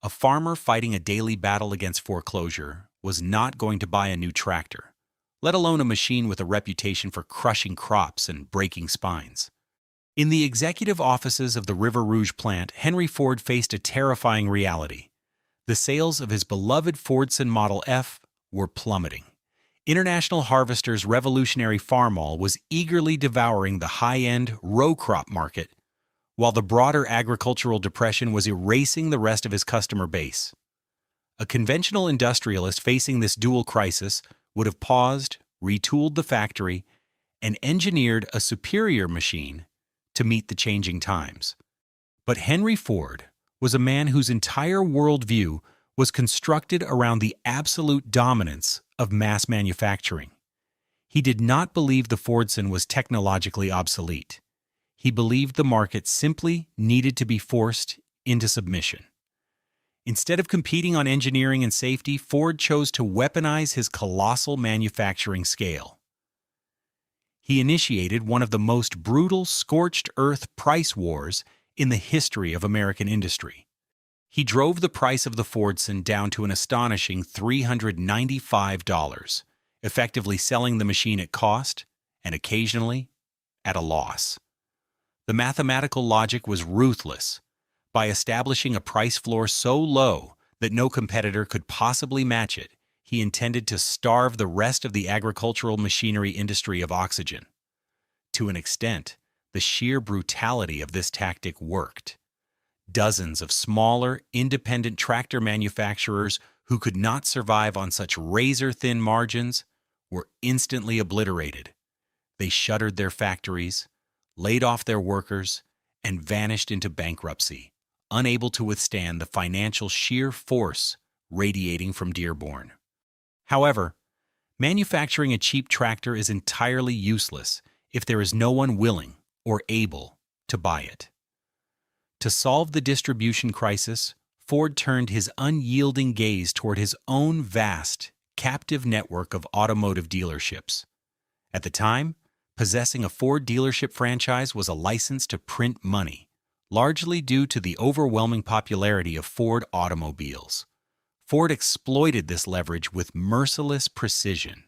A farmer fighting a daily battle against foreclosure was not going to buy a new tractor, let alone a machine with a reputation for crushing crops and breaking spines. In the executive offices of the River Rouge plant, Henry Ford faced a terrifying reality. The sales of his beloved Fordson Model F were plummeting. International Harvester's revolutionary farmall was eagerly devouring the high-end row crop market, while the broader agricultural depression was erasing the rest of his customer base. A conventional industrialist facing this dual crisis would have paused, retooled the factory, and engineered a superior machine to meet the changing times. But Henry Ford was a man whose entire worldview was constructed around the absolute dominance of mass manufacturing. He did not believe the Fordson was technologically obsolete. He believed the market simply needed to be forced into submission. Instead of competing on engineering and safety, Ford chose to weaponize his colossal manufacturing scale. He initiated one of the most brutal scorched earth price wars in the history of American industry. He drove the price of the Fordson down to an astonishing $395, effectively selling the machine at cost and occasionally at a loss. The mathematical logic was ruthless. By establishing a price floor so low that no competitor could possibly match it, he intended to starve the rest of the agricultural machinery industry of oxygen. To an extent, the sheer brutality of this tactic worked. Dozens of smaller, independent tractor manufacturers who could not survive on such razor-thin margins were instantly obliterated. They shuttered their factories, laid off their workers, and vanished into bankruptcy, unable to withstand the financial sheer force radiating from Dearborn. However, manufacturing a cheap tractor is entirely useless if there is no one willing or able to buy it. To solve the distribution crisis, Ford turned his unyielding gaze toward his own vast, captive network of automotive dealerships. At the time, possessing a Ford dealership franchise was a license to print money, largely due to the overwhelming popularity of Ford automobiles. Ford exploited this leverage with merciless precision.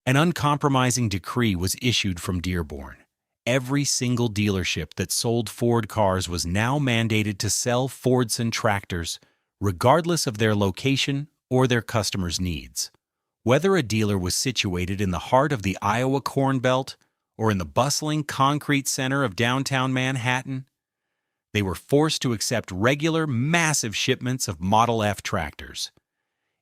An uncompromising decree was issued from Dearborn. Every single dealership that sold Ford cars was now mandated to sell Fordson tractors, regardless of their location or their customers' needs. Whether a dealer was situated in the heart of the Iowa Corn Belt or in the bustling concrete center of downtown Manhattan, they were forced to accept regular, massive shipments of Model F tractors.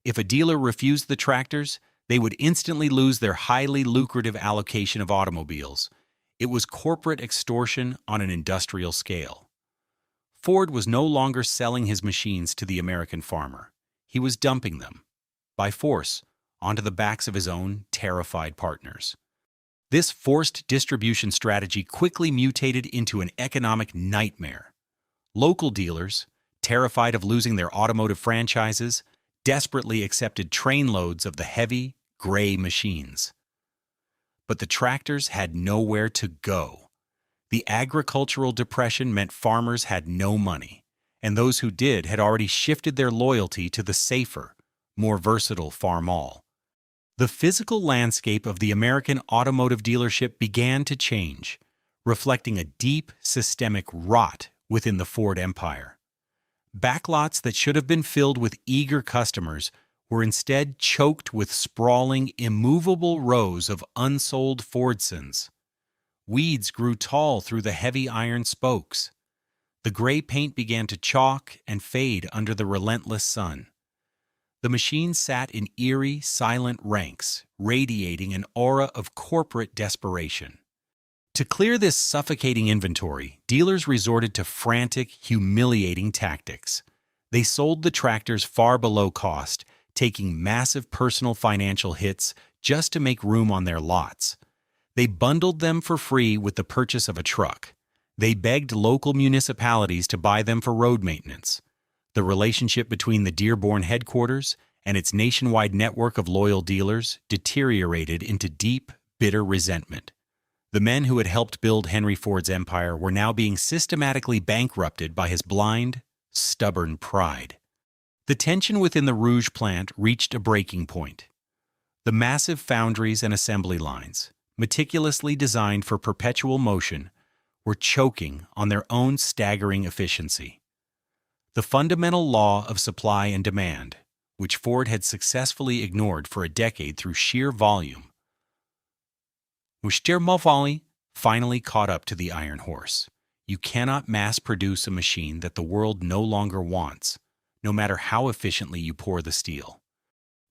If a dealer refused the tractors, They would instantly lose their highly lucrative allocation of automobiles. It was corporate extortion on an industrial scale. Ford was no longer selling his machines to the American farmer. He was dumping them, by force, onto the backs of his own terrified partners. This forced distribution strategy quickly mutated into an economic nightmare. Local dealers, terrified of losing their automotive franchises, desperately accepted trainloads of the heavy, gray machines. But the tractors had nowhere to go. The agricultural depression meant farmers had no money, and those who did had already shifted their loyalty to the safer, more versatile Farmall. The physical landscape of the American automotive dealership began to change, reflecting a deep, systemic rot within the Ford empire. Backlots that should have been filled with eager customers were instead choked with sprawling, immovable rows of unsold Fordsons. Weeds grew tall through the heavy iron spokes. The gray paint began to chalk and fade under the relentless sun. The machines sat in eerie, silent ranks, radiating an aura of corporate desperation. To clear this suffocating inventory, dealers resorted to frantic, humiliating tactics. They sold the tractors far below cost, taking massive personal financial hits just to make room on their lots. They bundled them for free with the purchase of a truck. They begged local municipalities to buy them for road maintenance. The relationship between the Dearborn headquarters and its nationwide network of loyal dealers deteriorated into deep, bitter resentment. The men who had helped build Henry Ford's empire were now being systematically bankrupted by his blind, stubborn pride. The tension within the Rouge plant reached a breaking point. The massive foundries and assembly lines, meticulously designed for perpetual motion, were choking on their own staggering efficiency. The fundamental law of supply and demand, which Ford had successfully ignored for a decade through sheer volume, finally caught up to the Iron Horse. You cannot mass-produce a machine that the world no longer wants, no matter how efficiently you pour the steel.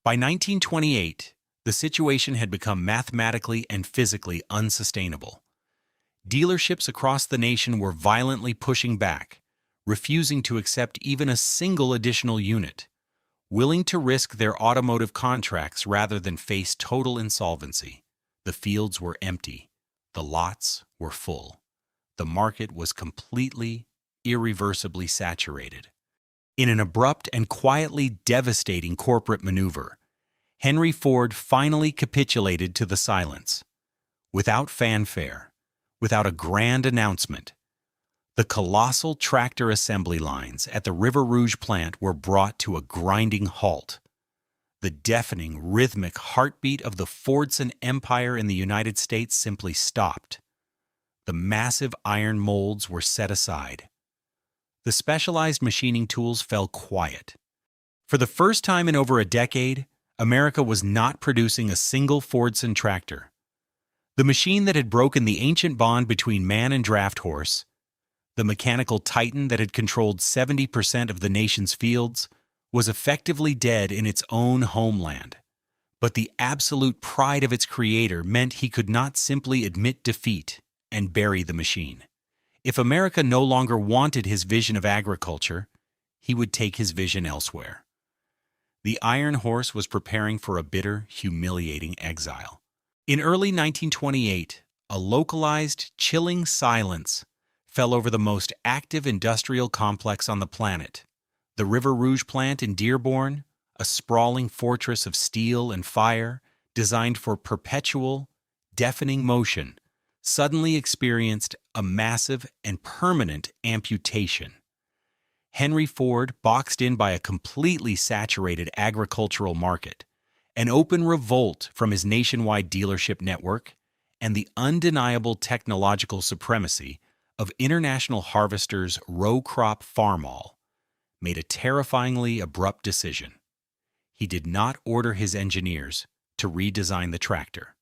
By 1928, the situation had become mathematically and physically unsustainable. Dealerships across the nation were violently pushing back, refusing to accept even a single additional unit, willing to risk their automotive contracts rather than face total insolvency. The fields were empty. The lots were full. The market was completely, irreversibly saturated. In an abrupt and quietly devastating corporate maneuver, Henry Ford finally capitulated to the silence. Without fanfare, without a grand announcement, the colossal tractor assembly lines at the River Rouge plant were brought to a grinding halt. The deafening, rhythmic heartbeat of the Fordson empire in the United States simply stopped. The massive iron molds were set aside. The specialized machining tools fell quiet. For the first time in over a decade, America was not producing a single Fordson tractor. The machine that had broken the ancient bond between man and draft horse, the mechanical titan that had controlled 70% of the nation's fields, was effectively dead in its own homeland. But the absolute pride of its creator meant he could not simply admit defeat and bury the machine. If America no longer wanted his vision of agriculture, he would take his vision elsewhere. The Iron Horse was preparing for a bitter, humiliating exile. In early 1928, a localized, chilling silence fell over the most active industrial complex on the planet. The River Rouge plant in Dearborn, a sprawling fortress of steel and fire designed for perpetual, deafening motion, suddenly experienced a massive and permanent amputation. Henry Ford, boxed in by a completely saturated agricultural market, an open revolt from his nationwide dealership network, and the undeniable technological supremacy of International Harvester's row-crop Farmall, made a terrifyingly abrupt decision. He did not order his engineers to redesign the tractor.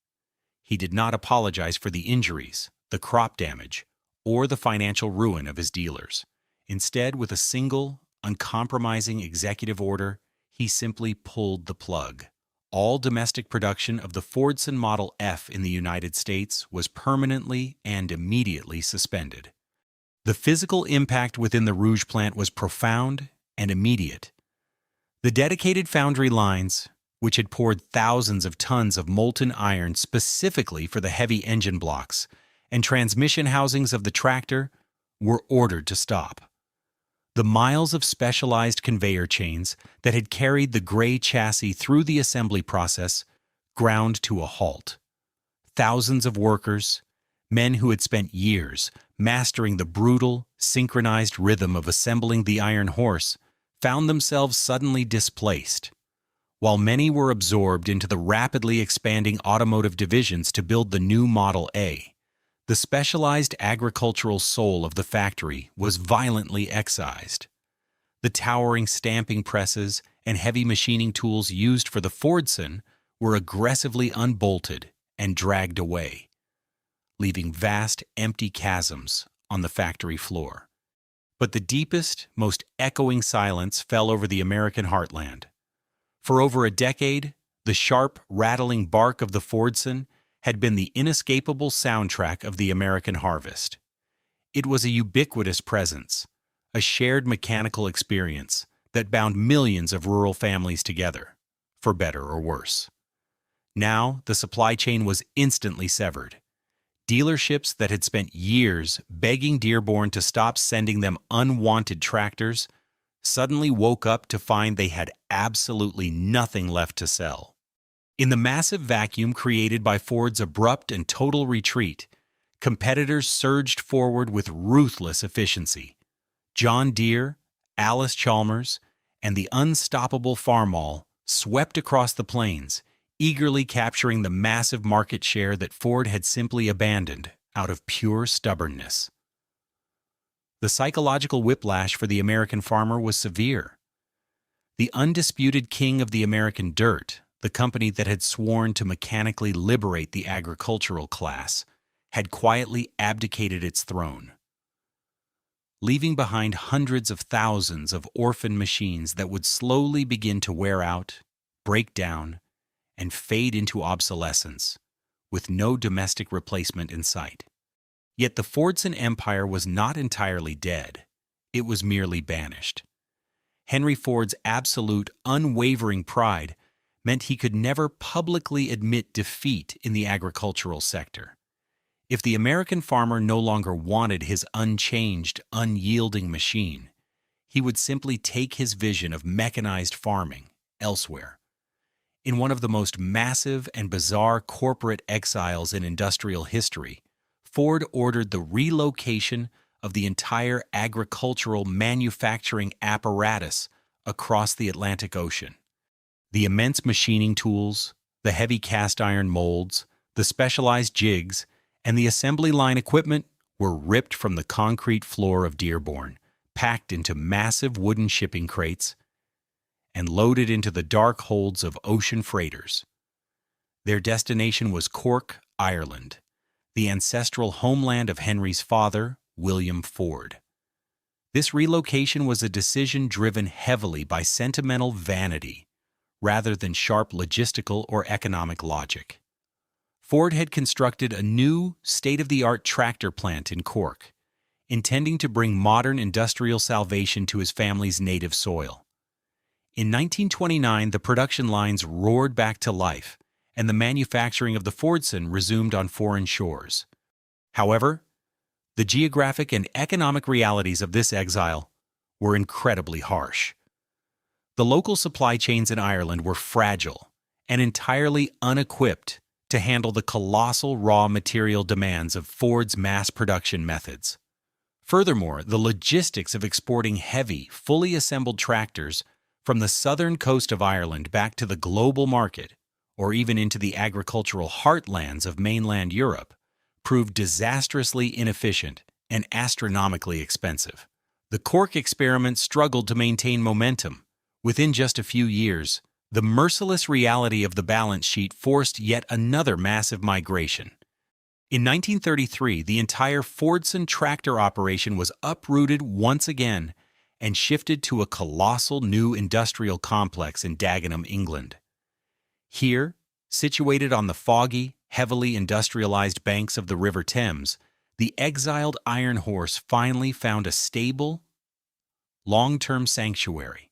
He did not apologize for the injuries, the crop damage, or the financial ruin of his dealers. Instead, with a single, uncompromising executive order, he simply pulled the plug. all domestic production of the Fordson Model F in the United States was permanently and immediately suspended. The physical impact within the Rouge plant was profound and immediate. The dedicated foundry lines, which had poured thousands of tons of molten iron specifically for the heavy engine blocks and transmission housings of the tractor, were ordered to stop. The miles of specialized conveyor chains that had carried the gray chassis through the assembly process ground to a halt. Thousands of workers, men who had spent years mastering the brutal, synchronized rhythm of assembling the iron horse, found themselves suddenly displaced. While many were absorbed into the rapidly expanding automotive divisions to build the new Model A, the specialized agricultural soul of the factory was violently excised. The towering stamping presses and heavy machining tools used for the Fordson were aggressively unbolted and dragged away, leaving vast empty chasms on the factory floor. But the deepest, most echoing silence fell over the American heartland. For over a decade, the sharp, rattling bark of the Fordson had been the inescapable soundtrack of the American harvest. It was a ubiquitous presence, a shared mechanical experience that bound millions of rural families together, for better or worse. Now, the supply chain was instantly severed. Dealerships that had spent years begging Dearborn to stop sending them unwanted tractors suddenly woke up to find they had absolutely nothing left to sell. In the massive vacuum created by Ford's abrupt and total retreat, competitors surged forward with ruthless efficiency. John Deere, Alice Chalmers, and the unstoppable Farmall swept across the plains, eagerly capturing the massive market share that Ford had simply abandoned out of pure stubbornness. The psychological whiplash for the American farmer was severe. The undisputed king of the American dirt, the company that had sworn to mechanically liberate the agricultural class, had quietly abdicated its throne, leaving behind hundreds of thousands of orphan machines that would slowly begin to wear out, break down, and fade into obsolescence, with no domestic replacement in sight. Yet the Fordson empire was not entirely dead. It was merely banished. Henry Ford's absolute, unwavering pride meant he could never publicly admit defeat in the agricultural sector. If the American farmer no longer wanted his unchanged, unyielding machine, he would simply take his vision of mechanized farming elsewhere. In one of the most massive and bizarre corporate exiles in industrial history, Ford ordered the relocation of the entire agricultural manufacturing apparatus across the Atlantic Ocean. The immense machining tools, the heavy cast iron molds, the specialized jigs, and the assembly line equipment were ripped from the concrete floor of Dearborn, packed into massive wooden shipping crates, and loaded into the dark holds of ocean freighters. Their destination was Cork, Ireland, the ancestral homeland of Henry's father, William Ford. This relocation was a decision driven heavily by sentimental vanity, rather than sharp logistical or economic logic. Ford had constructed a new, state-of-the-art tractor plant in Cork, intending to bring modern industrial salvation to his family's native soil. In 1929, the production lines roared back to life, and the manufacturing of the Fordson resumed on foreign shores. However, the geographic and economic realities of this exile were incredibly harsh. The local supply chains in Ireland were fragile and entirely unequipped to handle the colossal raw material demands of Ford's mass production methods. Furthermore, the logistics of exporting heavy, fully assembled tractors from the southern coast of Ireland back to the global market, or even into the agricultural heartlands of mainland Europe, proved disastrously inefficient and astronomically expensive. The Cork experiment struggled to maintain momentum. Within just a few years, the merciless reality of the balance sheet forced yet another massive migration. In 1933, the entire Fordson tractor operation was uprooted once again and shifted to a colossal new industrial complex in Dagenham, England. Here, situated on the foggy, heavily industrialized banks of the River Thames, the exiled Iron Horse finally found a stable, long-term sanctuary.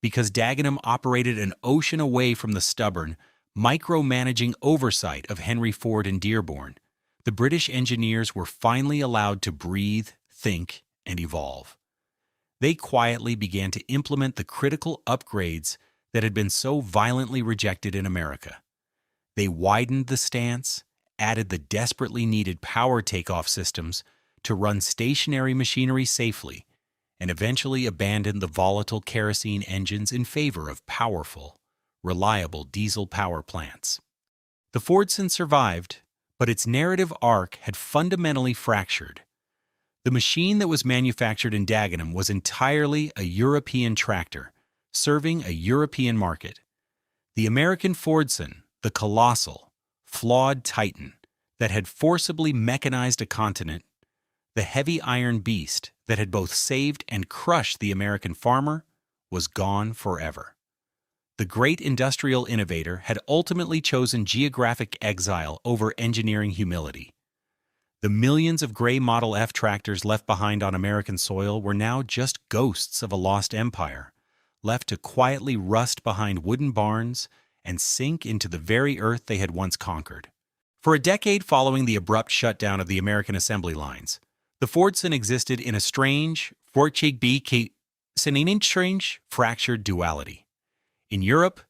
Because Dagenham operated an ocean away from the stubborn, micromanaging oversight of Henry Ford and Dearborn, the British engineers were finally allowed to breathe, think, and evolve. They quietly began to implement the critical upgrades that had been so violently rejected in America. They widened the stance, added the desperately needed power takeoff systems to run stationary machinery safely, and eventually abandoned the volatile kerosene engines in favor of powerful, reliable diesel power plants. The Fordson survived, but its narrative arc had fundamentally fractured. The machine that was manufactured in Dagenham was entirely a European tractor, serving a European market. The American Fordson, the colossal, flawed titan that had forcibly mechanized a continent, the heavy iron beast that had both saved and crushed the American farmer, was gone forever. The great industrial innovator had ultimately chosen geographic exile over engineering humility. The millions of gray Model F tractors left behind on American soil were now just ghosts of a lost empire, left to quietly rust behind wooden barns and sink into the very earth they had once conquered. For a decade following the abrupt shutdown of the American assembly lines, the Fordson existed in a strange, fractured duality. In Europe,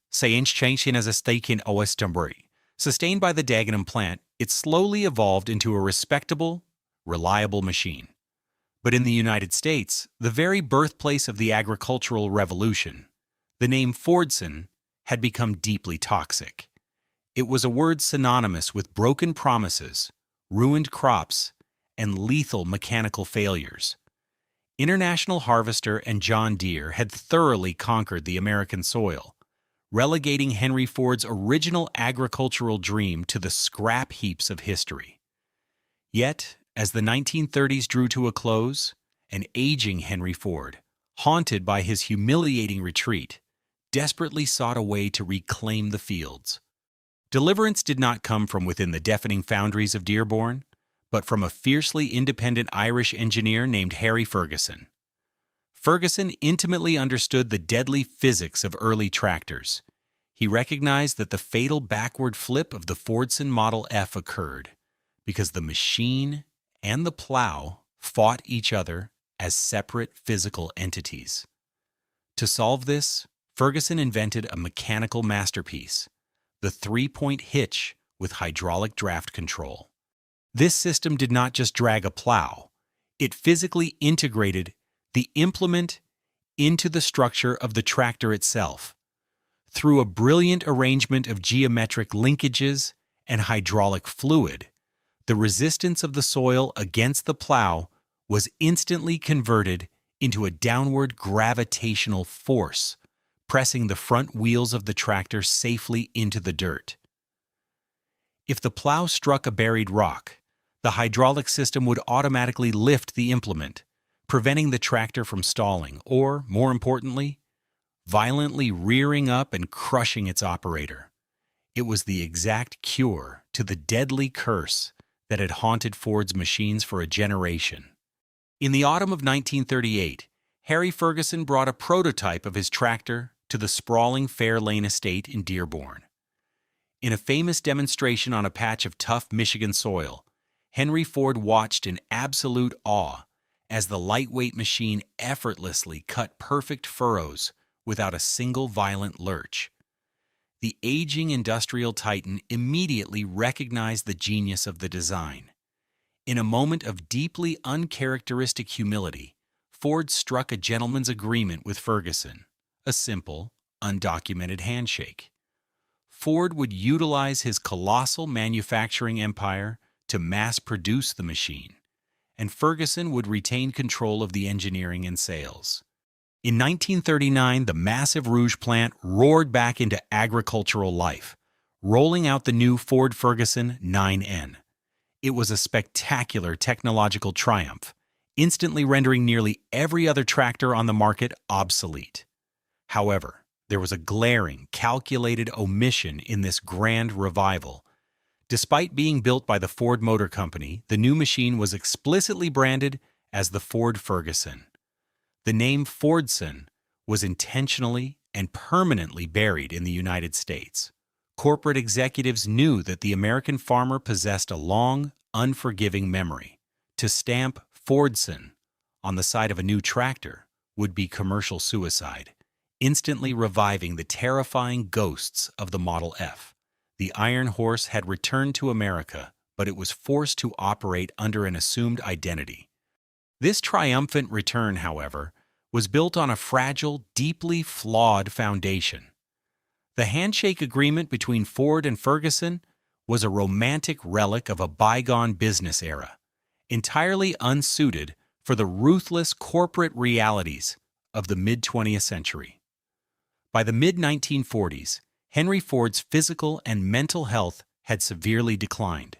sustained by the Dagenham plant, it slowly evolved into a respectable, reliable machine. But in the United States, the very birthplace of the agricultural revolution, the name Fordson had become deeply toxic. It was a word synonymous with broken promises, ruined crops, and lethal mechanical failures. International Harvester and John Deere had thoroughly conquered the American soil, relegating Henry Ford's original agricultural dream to the scrap heaps of history. Yet, as the 1930s drew to a close, an aging Henry Ford, haunted by his humiliating retreat, desperately sought a way to reclaim the fields. Deliverance did not come from within the deafening foundries of Dearborn, but from a fiercely independent Irish engineer named Harry Ferguson. Ferguson intimately understood the deadly physics of early tractors. He recognized that the fatal backward flip of the Fordson Model F occurred because the machine and the plow fought each other as separate physical entities. To solve this, Ferguson invented a mechanical masterpiece, the three-point hitch with hydraulic draft control. This system did not just drag a plow, it physically integrated the implement into the structure of the tractor itself. Through a brilliant arrangement of geometric linkages and hydraulic fluid, the resistance of the soil against the plow was instantly converted into a downward gravitational force, pressing the front wheels of the tractor safely into the dirt. If the plow struck a buried rock, the hydraulic system would automatically lift the implement, preventing the tractor from stalling or, more importantly, violently rearing up and crushing its operator. It was the exact cure to the deadly curse that had haunted Ford's machines for a generation. In the autumn of 1938, Harry Ferguson brought a prototype of his tractor to the sprawling Fairlane estate in Dearborn. In a famous demonstration on a patch of tough Michigan soil, Henry Ford watched in absolute awe as the lightweight machine effortlessly cut perfect furrows without a single violent lurch. The aging industrial titan immediately recognized the genius of the design. In a moment of deeply uncharacteristic humility, Ford struck a gentleman's agreement with Ferguson, a simple, undocumented handshake. Ford would utilize his colossal manufacturing empire to mass-produce the machine, and Ferguson would retain control of the engineering and sales. In 1939, the massive Rouge plant roared back into agricultural life, rolling out the new Ford Ferguson 9N. It was a spectacular technological triumph, instantly rendering nearly every other tractor on the market obsolete. However, there was a glaring, calculated omission in this grand revival. Despite being built by the Ford Motor Company, the new machine was explicitly branded as the Ford Ferguson. The name Fordson was intentionally and permanently buried in the United States. Corporate executives knew that the American farmer possessed a long, unforgiving memory. To stamp Fordson on the side of a new tractor would be commercial suicide, instantly reviving the terrifying ghosts of the Model F. The Iron Horse had returned to America, but it was forced to operate under an assumed identity. This triumphant return, however, was built on a fragile, deeply flawed foundation. The handshake agreement between Ford and Ferguson was a romantic relic of a bygone business era, entirely unsuited for the ruthless corporate realities of the mid-20th century. By the mid-1940s, Henry Ford's physical and mental health had severely declined,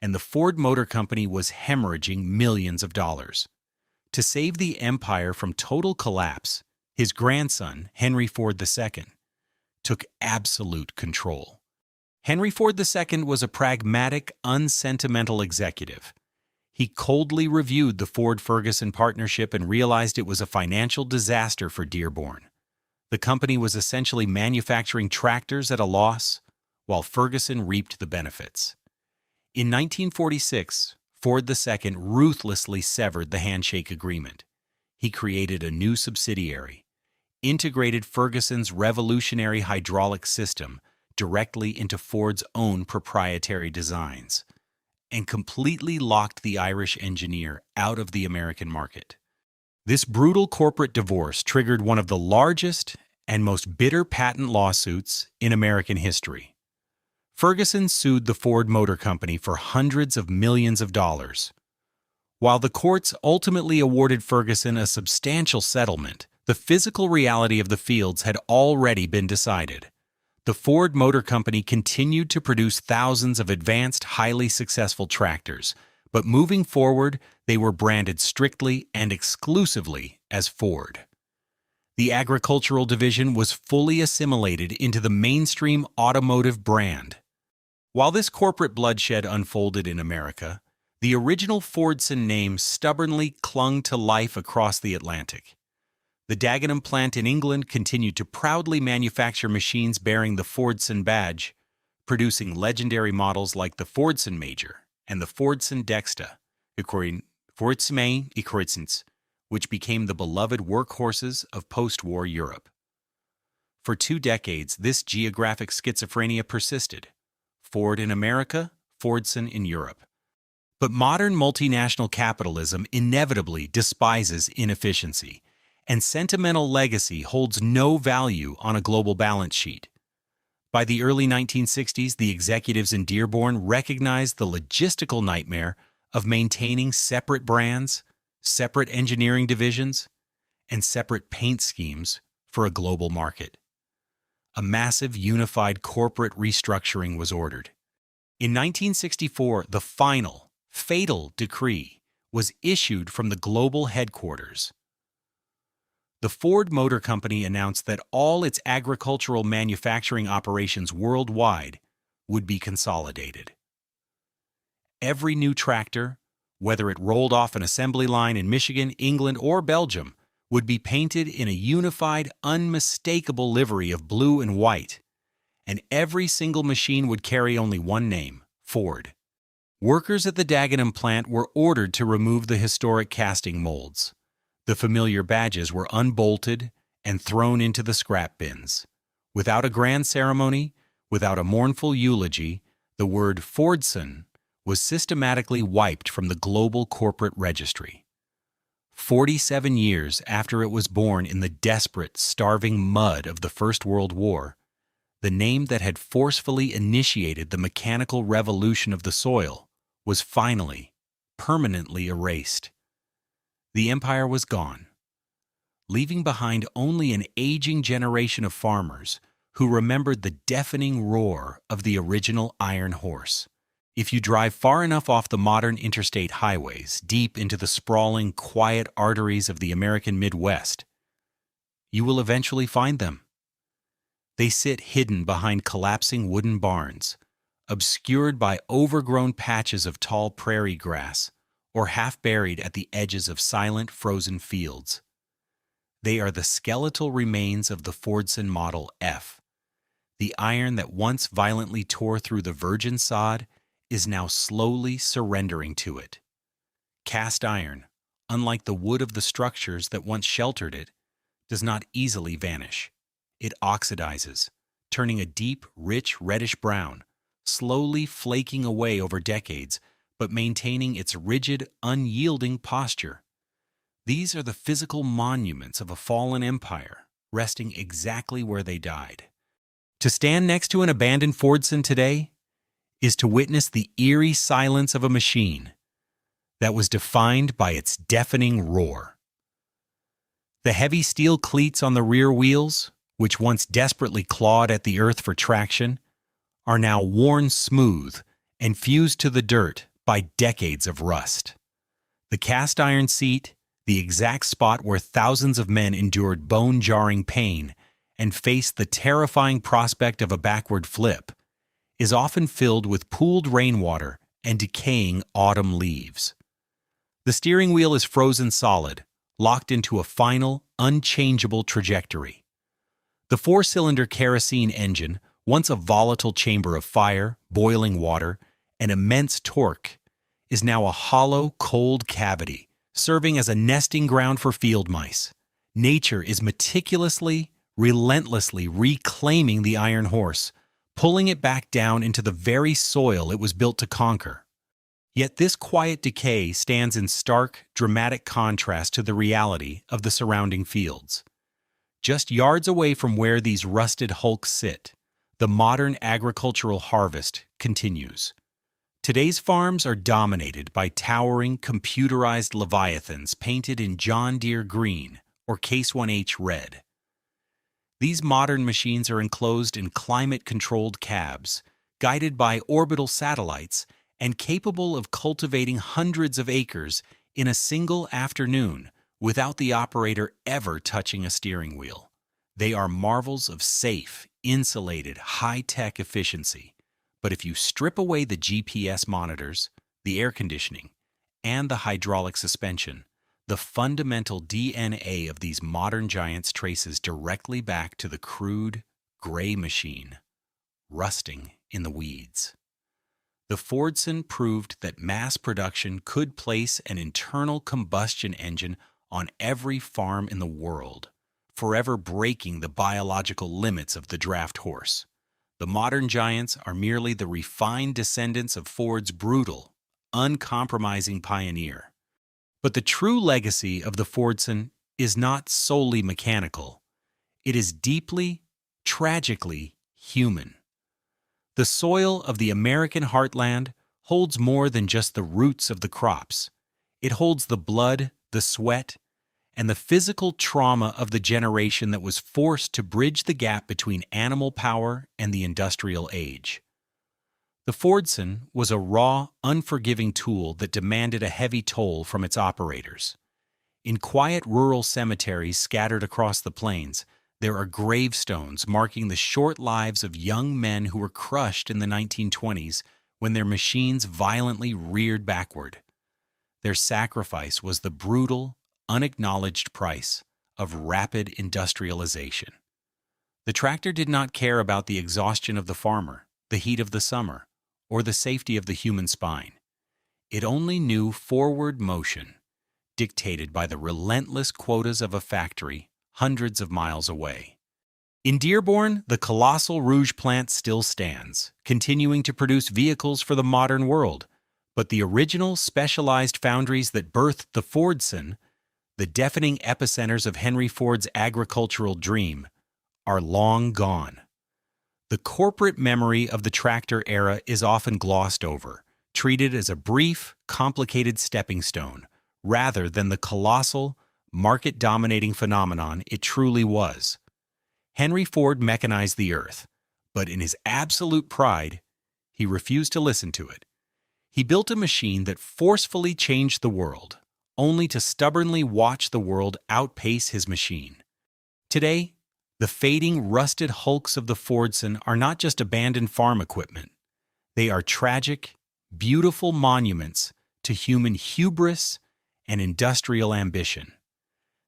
and the Ford Motor Company was hemorrhaging millions of dollars. To save the empire from total collapse, his grandson, Henry Ford II, took absolute control. Henry Ford II was a pragmatic, unsentimental executive. He coldly reviewed the Ford-Ferguson partnership and realized it was a financial disaster for Dearborn. The company was essentially manufacturing tractors at a loss, while Ferguson reaped the benefits. In 1946, Ford II ruthlessly severed the handshake agreement. He created a new subsidiary, integrated Ferguson's revolutionary hydraulic system directly into Ford's own proprietary designs, and completely locked the Irish engineer out of the American market. This brutal corporate divorce triggered one of the largest and most bitter patent lawsuits in American history. Ferguson sued the Ford Motor Company for hundreds of millions of dollars. While the courts ultimately awarded Ferguson a substantial settlement, the physical reality of the fields had already been decided. The Ford Motor Company continued to produce thousands of advanced, highly successful tractors, but moving forward, they were branded strictly and exclusively as Ford. The agricultural division was fully assimilated into the mainstream automotive brand. While this corporate bloodshed unfolded in America, the original Fordson name stubbornly clung to life across the Atlantic. The Dagenham plant in England continued to proudly manufacture machines bearing the Fordson badge, producing legendary models like the Fordson Major and the Fordson Dexta, which became the beloved workhorses of post-war Europe. For 2 decades, this geographic schizophrenia persisted. Ford in America, Fordson in Europe. But modern multinational capitalism inevitably despises inefficiency, and sentimental legacy holds no value on a global balance sheet. By the early 1960s, the executives in Dearborn recognized the logistical nightmare of maintaining separate brands, separate engineering divisions, and separate paint schemes for a global market. A massive unified corporate restructuring was ordered. In 1964, the final, fatal decree was issued from the global headquarters. The Ford Motor Company announced that all its agricultural manufacturing operations worldwide would be consolidated. Every new tractor, whether it rolled off an assembly line in Michigan, England, or Belgium, would be painted in a unified, unmistakable livery of blue and white, and every single machine would carry only one name, Ford. Workers at the Dagenham plant were ordered to remove the historic casting molds. The familiar badges were unbolted and thrown into the scrap bins. Without a grand ceremony, without a mournful eulogy, the word Fordson was systematically wiped from the global corporate registry. 47 years after it was born in the desperate, starving mud of the First World War, the name that had forcefully initiated the mechanical revolution of the soil was finally, permanently erased. The empire was gone, leaving behind only an aging generation of farmers who remembered the deafening roar of the original Iron Horse. If you drive far enough off the modern interstate highways, deep into the sprawling, quiet arteries of the American Midwest, you will eventually find them. They sit hidden behind collapsing wooden barns, obscured by overgrown patches of tall prairie grass, or half buried at the edges of silent, frozen fields. They are the skeletal remains of the Fordson Model F. The iron that once violently tore through the virgin sod is now slowly surrendering to it. Cast iron, unlike the wood of the structures that once sheltered it, does not easily vanish. It oxidizes, turning a deep, rich reddish brown, slowly flaking away over decades, but maintaining its rigid, unyielding posture. These are the physical monuments of a fallen empire, resting exactly where they died. To stand next to an abandoned Fordson today is to witness the eerie silence of a machine that was defined by its deafening roar. The heavy steel cleats on the rear wheels, which once desperately clawed at the earth for traction, are now worn smooth and fused to the dirt by decades of rust. The cast iron seat, the exact spot where thousands of men endured bone-jarring pain and faced the terrifying prospect of a backward flip, is often filled with pooled rainwater and decaying autumn leaves. The steering wheel is frozen solid, locked into a final, unchangeable trajectory. The four-cylinder kerosene engine, once a volatile chamber of fire, boiling water, and immense torque, is now a hollow, cold cavity, serving as a nesting ground for field mice. Nature is meticulously, relentlessly reclaiming the iron horse, pulling it back down into the very soil it was built to conquer. Yet this quiet decay stands in stark, dramatic contrast to the reality of the surrounding fields. Just yards away from where these rusted hulks sit, the modern agricultural harvest continues. Today's farms are dominated by towering, computerized leviathans painted in John Deere green or Case 1H red. These modern machines are enclosed in climate-controlled cabs, guided by orbital satellites, and capable of cultivating hundreds of acres in a single afternoon without the operator ever touching a steering wheel. They are marvels of safe, insulated, high-tech efficiency. But if you strip away the GPS monitors, the air conditioning, and the hydraulic suspension, the fundamental DNA of these modern giants traces directly back to the crude, gray machine, rusting in the weeds. The Fordson proved that mass production could place an internal combustion engine on every farm in the world, forever breaking the biological limits of the draft horse. The modern giants are merely the refined descendants of Ford's brutal, uncompromising pioneer. But the true legacy of the Fordson is not solely mechanical. It is deeply, tragically human. The soil of the American heartland holds more than just the roots of the crops. It holds the blood, the sweat, and the physical trauma of the generation that was forced to bridge the gap between animal power and the industrial age. The Fordson was a raw, unforgiving tool that demanded a heavy toll from its operators. In quiet rural cemeteries scattered across the plains, there are gravestones marking the short lives of young men who were crushed in the 1920s when their machines violently reared backward. Their sacrifice was the brutal, unacknowledged price of rapid industrialization. The tractor did not care about the exhaustion of the farmer, the heat of the summer, or the safety of the human spine. It only knew forward motion, dictated by the relentless quotas of a factory hundreds of miles away. In Dearborn, the colossal Rouge plant still stands, continuing to produce vehicles for the modern world, but the original specialized foundries that birthed the Fordson, the deafening epicenters of Henry Ford's agricultural dream, are long gone. The corporate memory of the tractor era is often glossed over, treated as a brief, complicated stepping stone, rather than the colossal, market-dominating phenomenon it truly was. Henry Ford mechanized the earth, but in his absolute pride, he refused to listen to it. He built a machine that forcefully changed the world, only to stubbornly watch the world outpace his machine. Today, The fading, rusted hulks of the Fordson are not just abandoned farm equipment. They are tragic, beautiful monuments to human hubris and industrial ambition.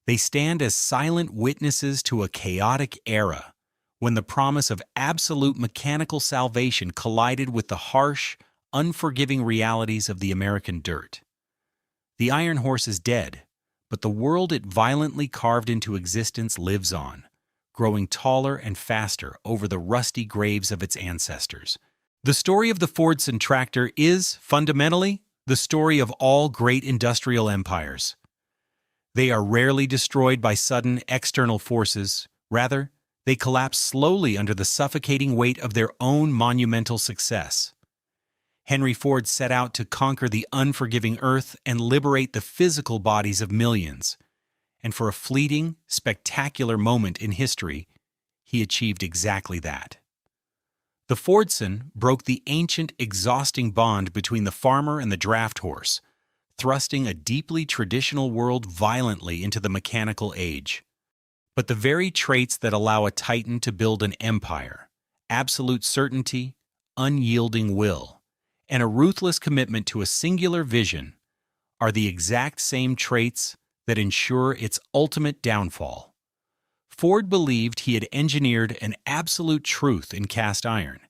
They stand as silent witnesses to a chaotic era when the promise of absolute mechanical salvation collided with the harsh, unforgiving realities of the American dirt. The Iron Horse is dead, but the world it violently carved into existence lives on, growing taller and faster over the rusty graves of its ancestors. The story of the Fordson tractor is, fundamentally, the story of all great industrial empires. They are rarely destroyed by sudden external forces. Rather, they collapse slowly under the suffocating weight of their own monumental success. Henry Ford set out to conquer the unforgiving earth and liberate the physical bodies of millions. And for a fleeting, spectacular moment in history, he achieved exactly that. The Fordson broke the ancient, exhausting bond between the farmer and the draft horse, thrusting a deeply traditional world violently into the mechanical age. But the very traits that allow a titan to build an empire, absolute certainty, unyielding will, and a ruthless commitment to a singular vision, are the exact same traits that ensure its ultimate downfall. Ford believed he had engineered an absolute truth in cast iron,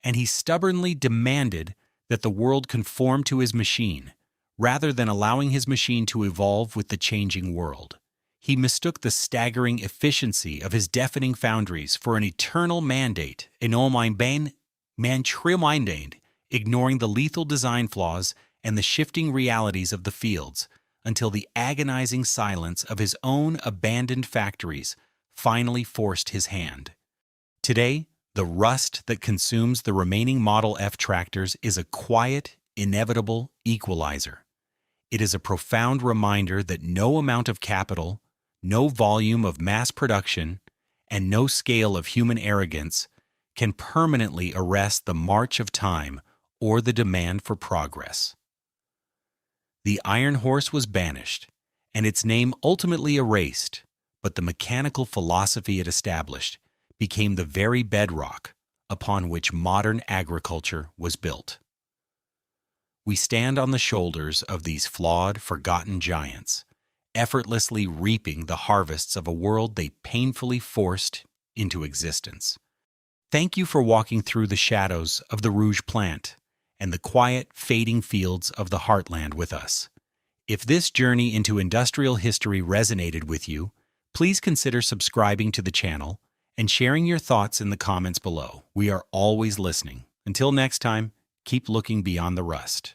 and he stubbornly demanded that the world conform to his machine, rather than allowing his machine to evolve with the changing world. He mistook the staggering efficiency of his deafening foundries for an eternal mandate, ignoring the lethal design flaws and the shifting realities of the fields, until the agonizing silence of his own abandoned factories finally forced his hand. Today, the rust that consumes the remaining Model F tractors is a quiet, inevitable equalizer. It is a profound reminder that no amount of capital, no volume of mass production, and no scale of human arrogance can permanently arrest the march of time or the demand for progress. The Iron Horse was banished, and its name ultimately erased, but the mechanical philosophy it established became the very bedrock upon which modern agriculture was built. We stand on the shoulders of these flawed, forgotten giants, effortlessly reaping the harvests of a world they painfully forced into existence. Thank you for walking through the shadows of the Rouge plant and the quiet, fading fields of the heartland with us. If this journey into industrial history resonated with you, please consider subscribing to the channel and sharing your thoughts in the comments below. We are always listening. Until next time, keep looking beyond the rust.